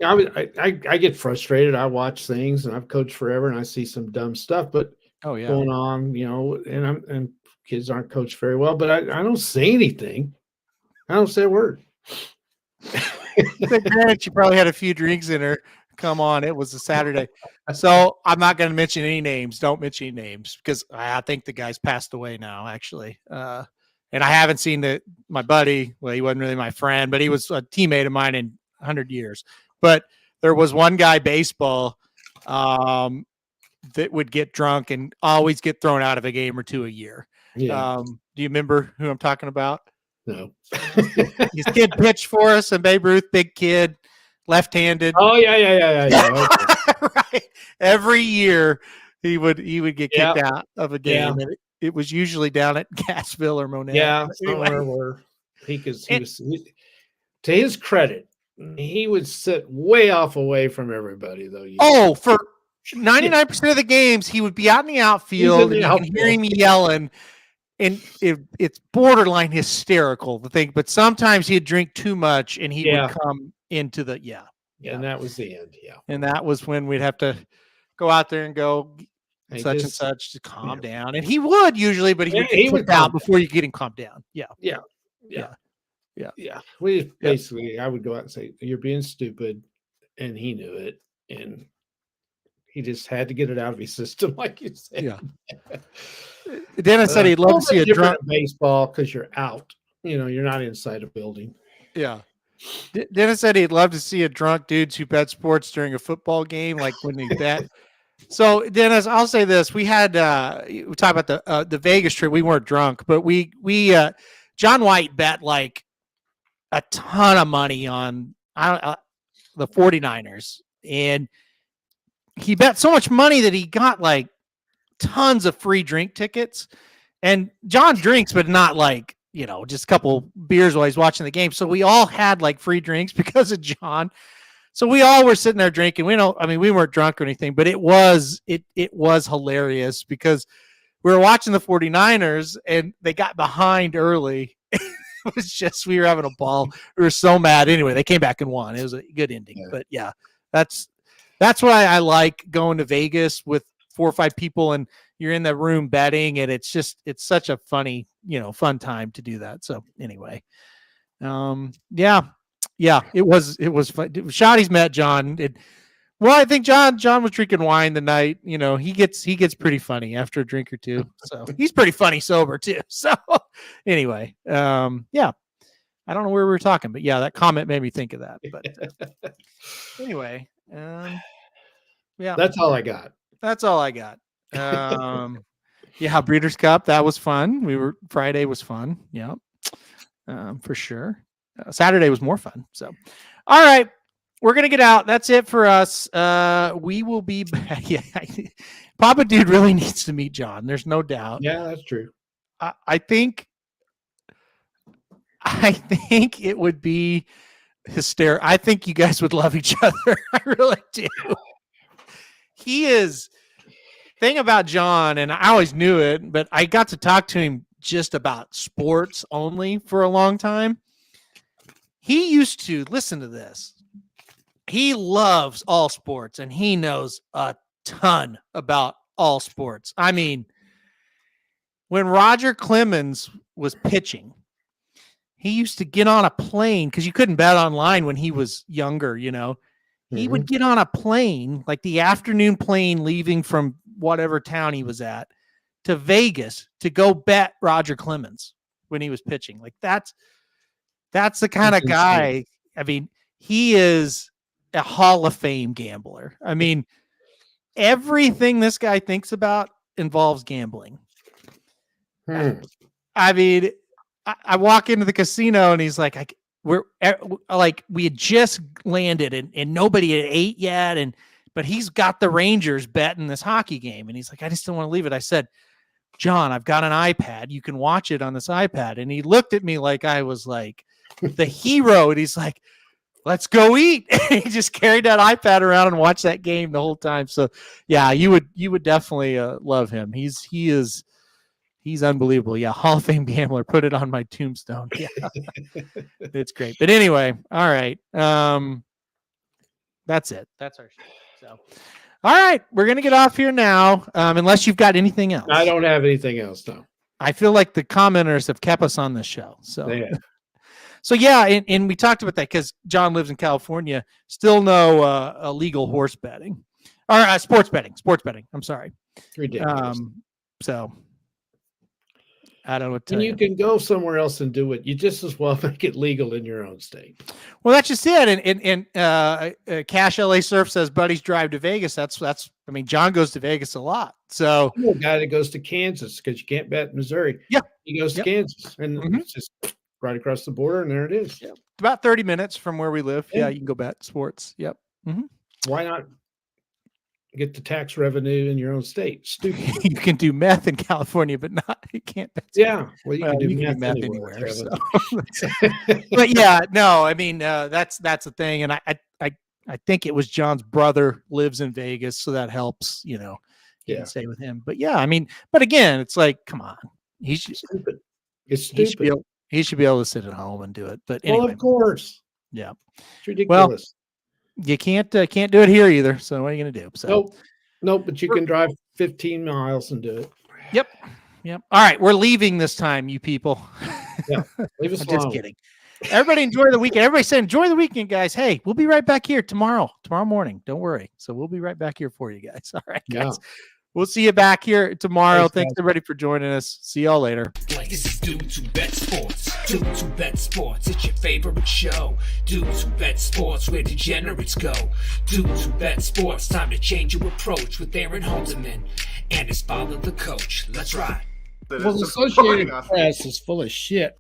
I get frustrated. I watch things and I've coached forever and I see some dumb stuff, but going on, and kids aren't coached very well, but I don't say anything. I don't say a word. Granted, she probably had a few drinks in her Come on, it was a Saturday. So I'm not going to mention any names. Don't mention any names because I think the guy's passed away now, actually. And I haven't seen my buddy. Well, he wasn't really my friend, but he was a teammate of mine in 100 years. But there was one guy, baseball, that would get drunk and always get thrown out of a game or two a year. Yeah. Do you remember who I'm talking about? No. His kid pitched for us, and Babe Ruth, big kid, left-handed. Oh yeah. Okay. Right. Every year he would get kicked out of a game. Yeah. And it was usually down at Gassville or Monette. Yeah, Anyway. somewhere where he was, to his credit, he would sit way away from everybody though. Oh, for 99% of the games, he would be out in the outfield, and you can hear him yelling, and it's borderline hysterical, the thing. But sometimes he'd drink too much, and he would come into the and that was the end. And that was when we'd have to go out there and go such and just, such to calm down, and he would usually, but he would out before you get him calmed down. Yeah. We basically, I would go out and say, "You're being stupid," and he knew it, and he just had to get it out of his system, like you said. Yeah. Dennis said he'd love to see a drunk baseball because you're out. You're not inside a building. Yeah. Dennis said he'd love to see a drunk dudes who bet sports during a football game, like when they bet. So, Dennis, I'll say this: we had we talked about the Vegas trip. We weren't drunk, but we John White bet like a ton of money on the 49ers, and he bet so much money that he got like tons of free drink tickets. And John drinks, but not like, just a couple beers while he's watching the game. So we all had like free drinks because of John. So we all were sitting there drinking. We weren't drunk or anything, but it was hilarious because we were watching the 49ers and they got behind early. It was just, we were having a ball. We were so mad. Anyway, they came back and won. It was a good ending. Yeah. But yeah, that's why I like going to Vegas with 4 or 5 people and you're in the room betting, and it's such a funny, fun time to do that. So anyway, it was fun. Shotty's met John. I think John was drinking wine the night. He gets pretty funny after a drink or two. So he's pretty funny sober too. So anyway, I don't know where we were talking, but yeah, that comment made me think of that. But anyway, that's all I got. That's all I got. Breeders' Cup, that was fun. Friday was fun. Yeah, for sure. Saturday was more fun. So, all right, we're gonna get out. That's it for us. We will be back. Yeah, Papa Dude really needs to meet John. There's no doubt. Yeah, that's true. I think it would be hysterical. I think you guys would love each other. I really do. He is. Thing about John, and I always knew it, but I got to talk to him just about sports only for a long time. He used to listen to this. He loves all sports, and he knows a ton about all sports. I mean, when Roger Clemens was pitching, he used to get on a plane because you couldn't bet online when he was younger, He would get on a plane, like the afternoon plane leaving from whatever town he was at, to Vegas to go bet Roger Clemens when he was pitching. Like that's the kind of guy. I mean, he is a Hall of Fame gambler. I mean, everything this guy thinks about involves gambling. I mean, I walk into the casino and he's like, we had just landed and nobody had ate yet. But he's got the Rangers betting this hockey game. And he's like, I just don't want to leave it. I said, John, I've got an iPad. You can watch it on this iPad. And he looked at me like I was like the hero. And he's like, let's go eat. And he just carried that iPad around and watched that game the whole time. So yeah, you would definitely love him. He's unbelievable. Yeah. Hall of Fame gambler. Put it on my tombstone. Yeah. It's great. But anyway, all right. That's it. That's our show. So, all right, we're going to get off here now. Unless you've got anything else. I don't have anything else, no. I feel like the commenters have kept us on this show. So, So yeah, and we talked about that because John lives in California. Still no illegal horse betting or sports betting. I'm sorry. Ridiculous. So I don't know what to And tell you can go somewhere else and do it. You just as well make it legal in your own state. Well, that's just it. And Cash LA Surf says buddies drive to Vegas. That's. I mean, John goes to Vegas a lot. So I know a guy that goes to Kansas because you can't bet in Missouri. Yeah, he goes to Kansas, and it's just right across the border, and there it is. Yeah. About 30 minutes from where we live. Yeah. Yeah, you can go bet sports. Yep. Why not get the tax revenue in your own state? Stupid. You can do meth in California, but you can't bet. Yeah, well, you can do you meth, can do meth anywhere. anywhere. So. But yeah, no, I mean that's the thing, and I think it was John's brother lives in Vegas, so that helps. You can stay with him. But yeah, I mean, but again, it's like, come on, It's stupid. It's stupid. He should be able to sit at home and do it. But anyway, well, of course, yeah, it's ridiculous. Well, you can't do it here either. So what are you going to do? So nope. But you can drive 15 miles and do it. Yep. All right, we're leaving this time, you people. Yeah, leave us alone. Just kidding. Everybody enjoy the weekend. Everybody say enjoy the weekend, guys. Hey, we'll be right back here tomorrow morning. Don't worry. So we'll be right back here for you guys. All right, guys. Yeah. We'll see you back here tomorrow. Thanks everybody for joining us. See y'all later. This is Due to Bet Sports. Due to Bet Sports, it's your favorite show. Due to Bet Sports, where degenerates go. Due to Bet Sports, time to change your approach with Aaron Halterman and his father, the coach. Let's ride. Well, the Associated Press is full of shit.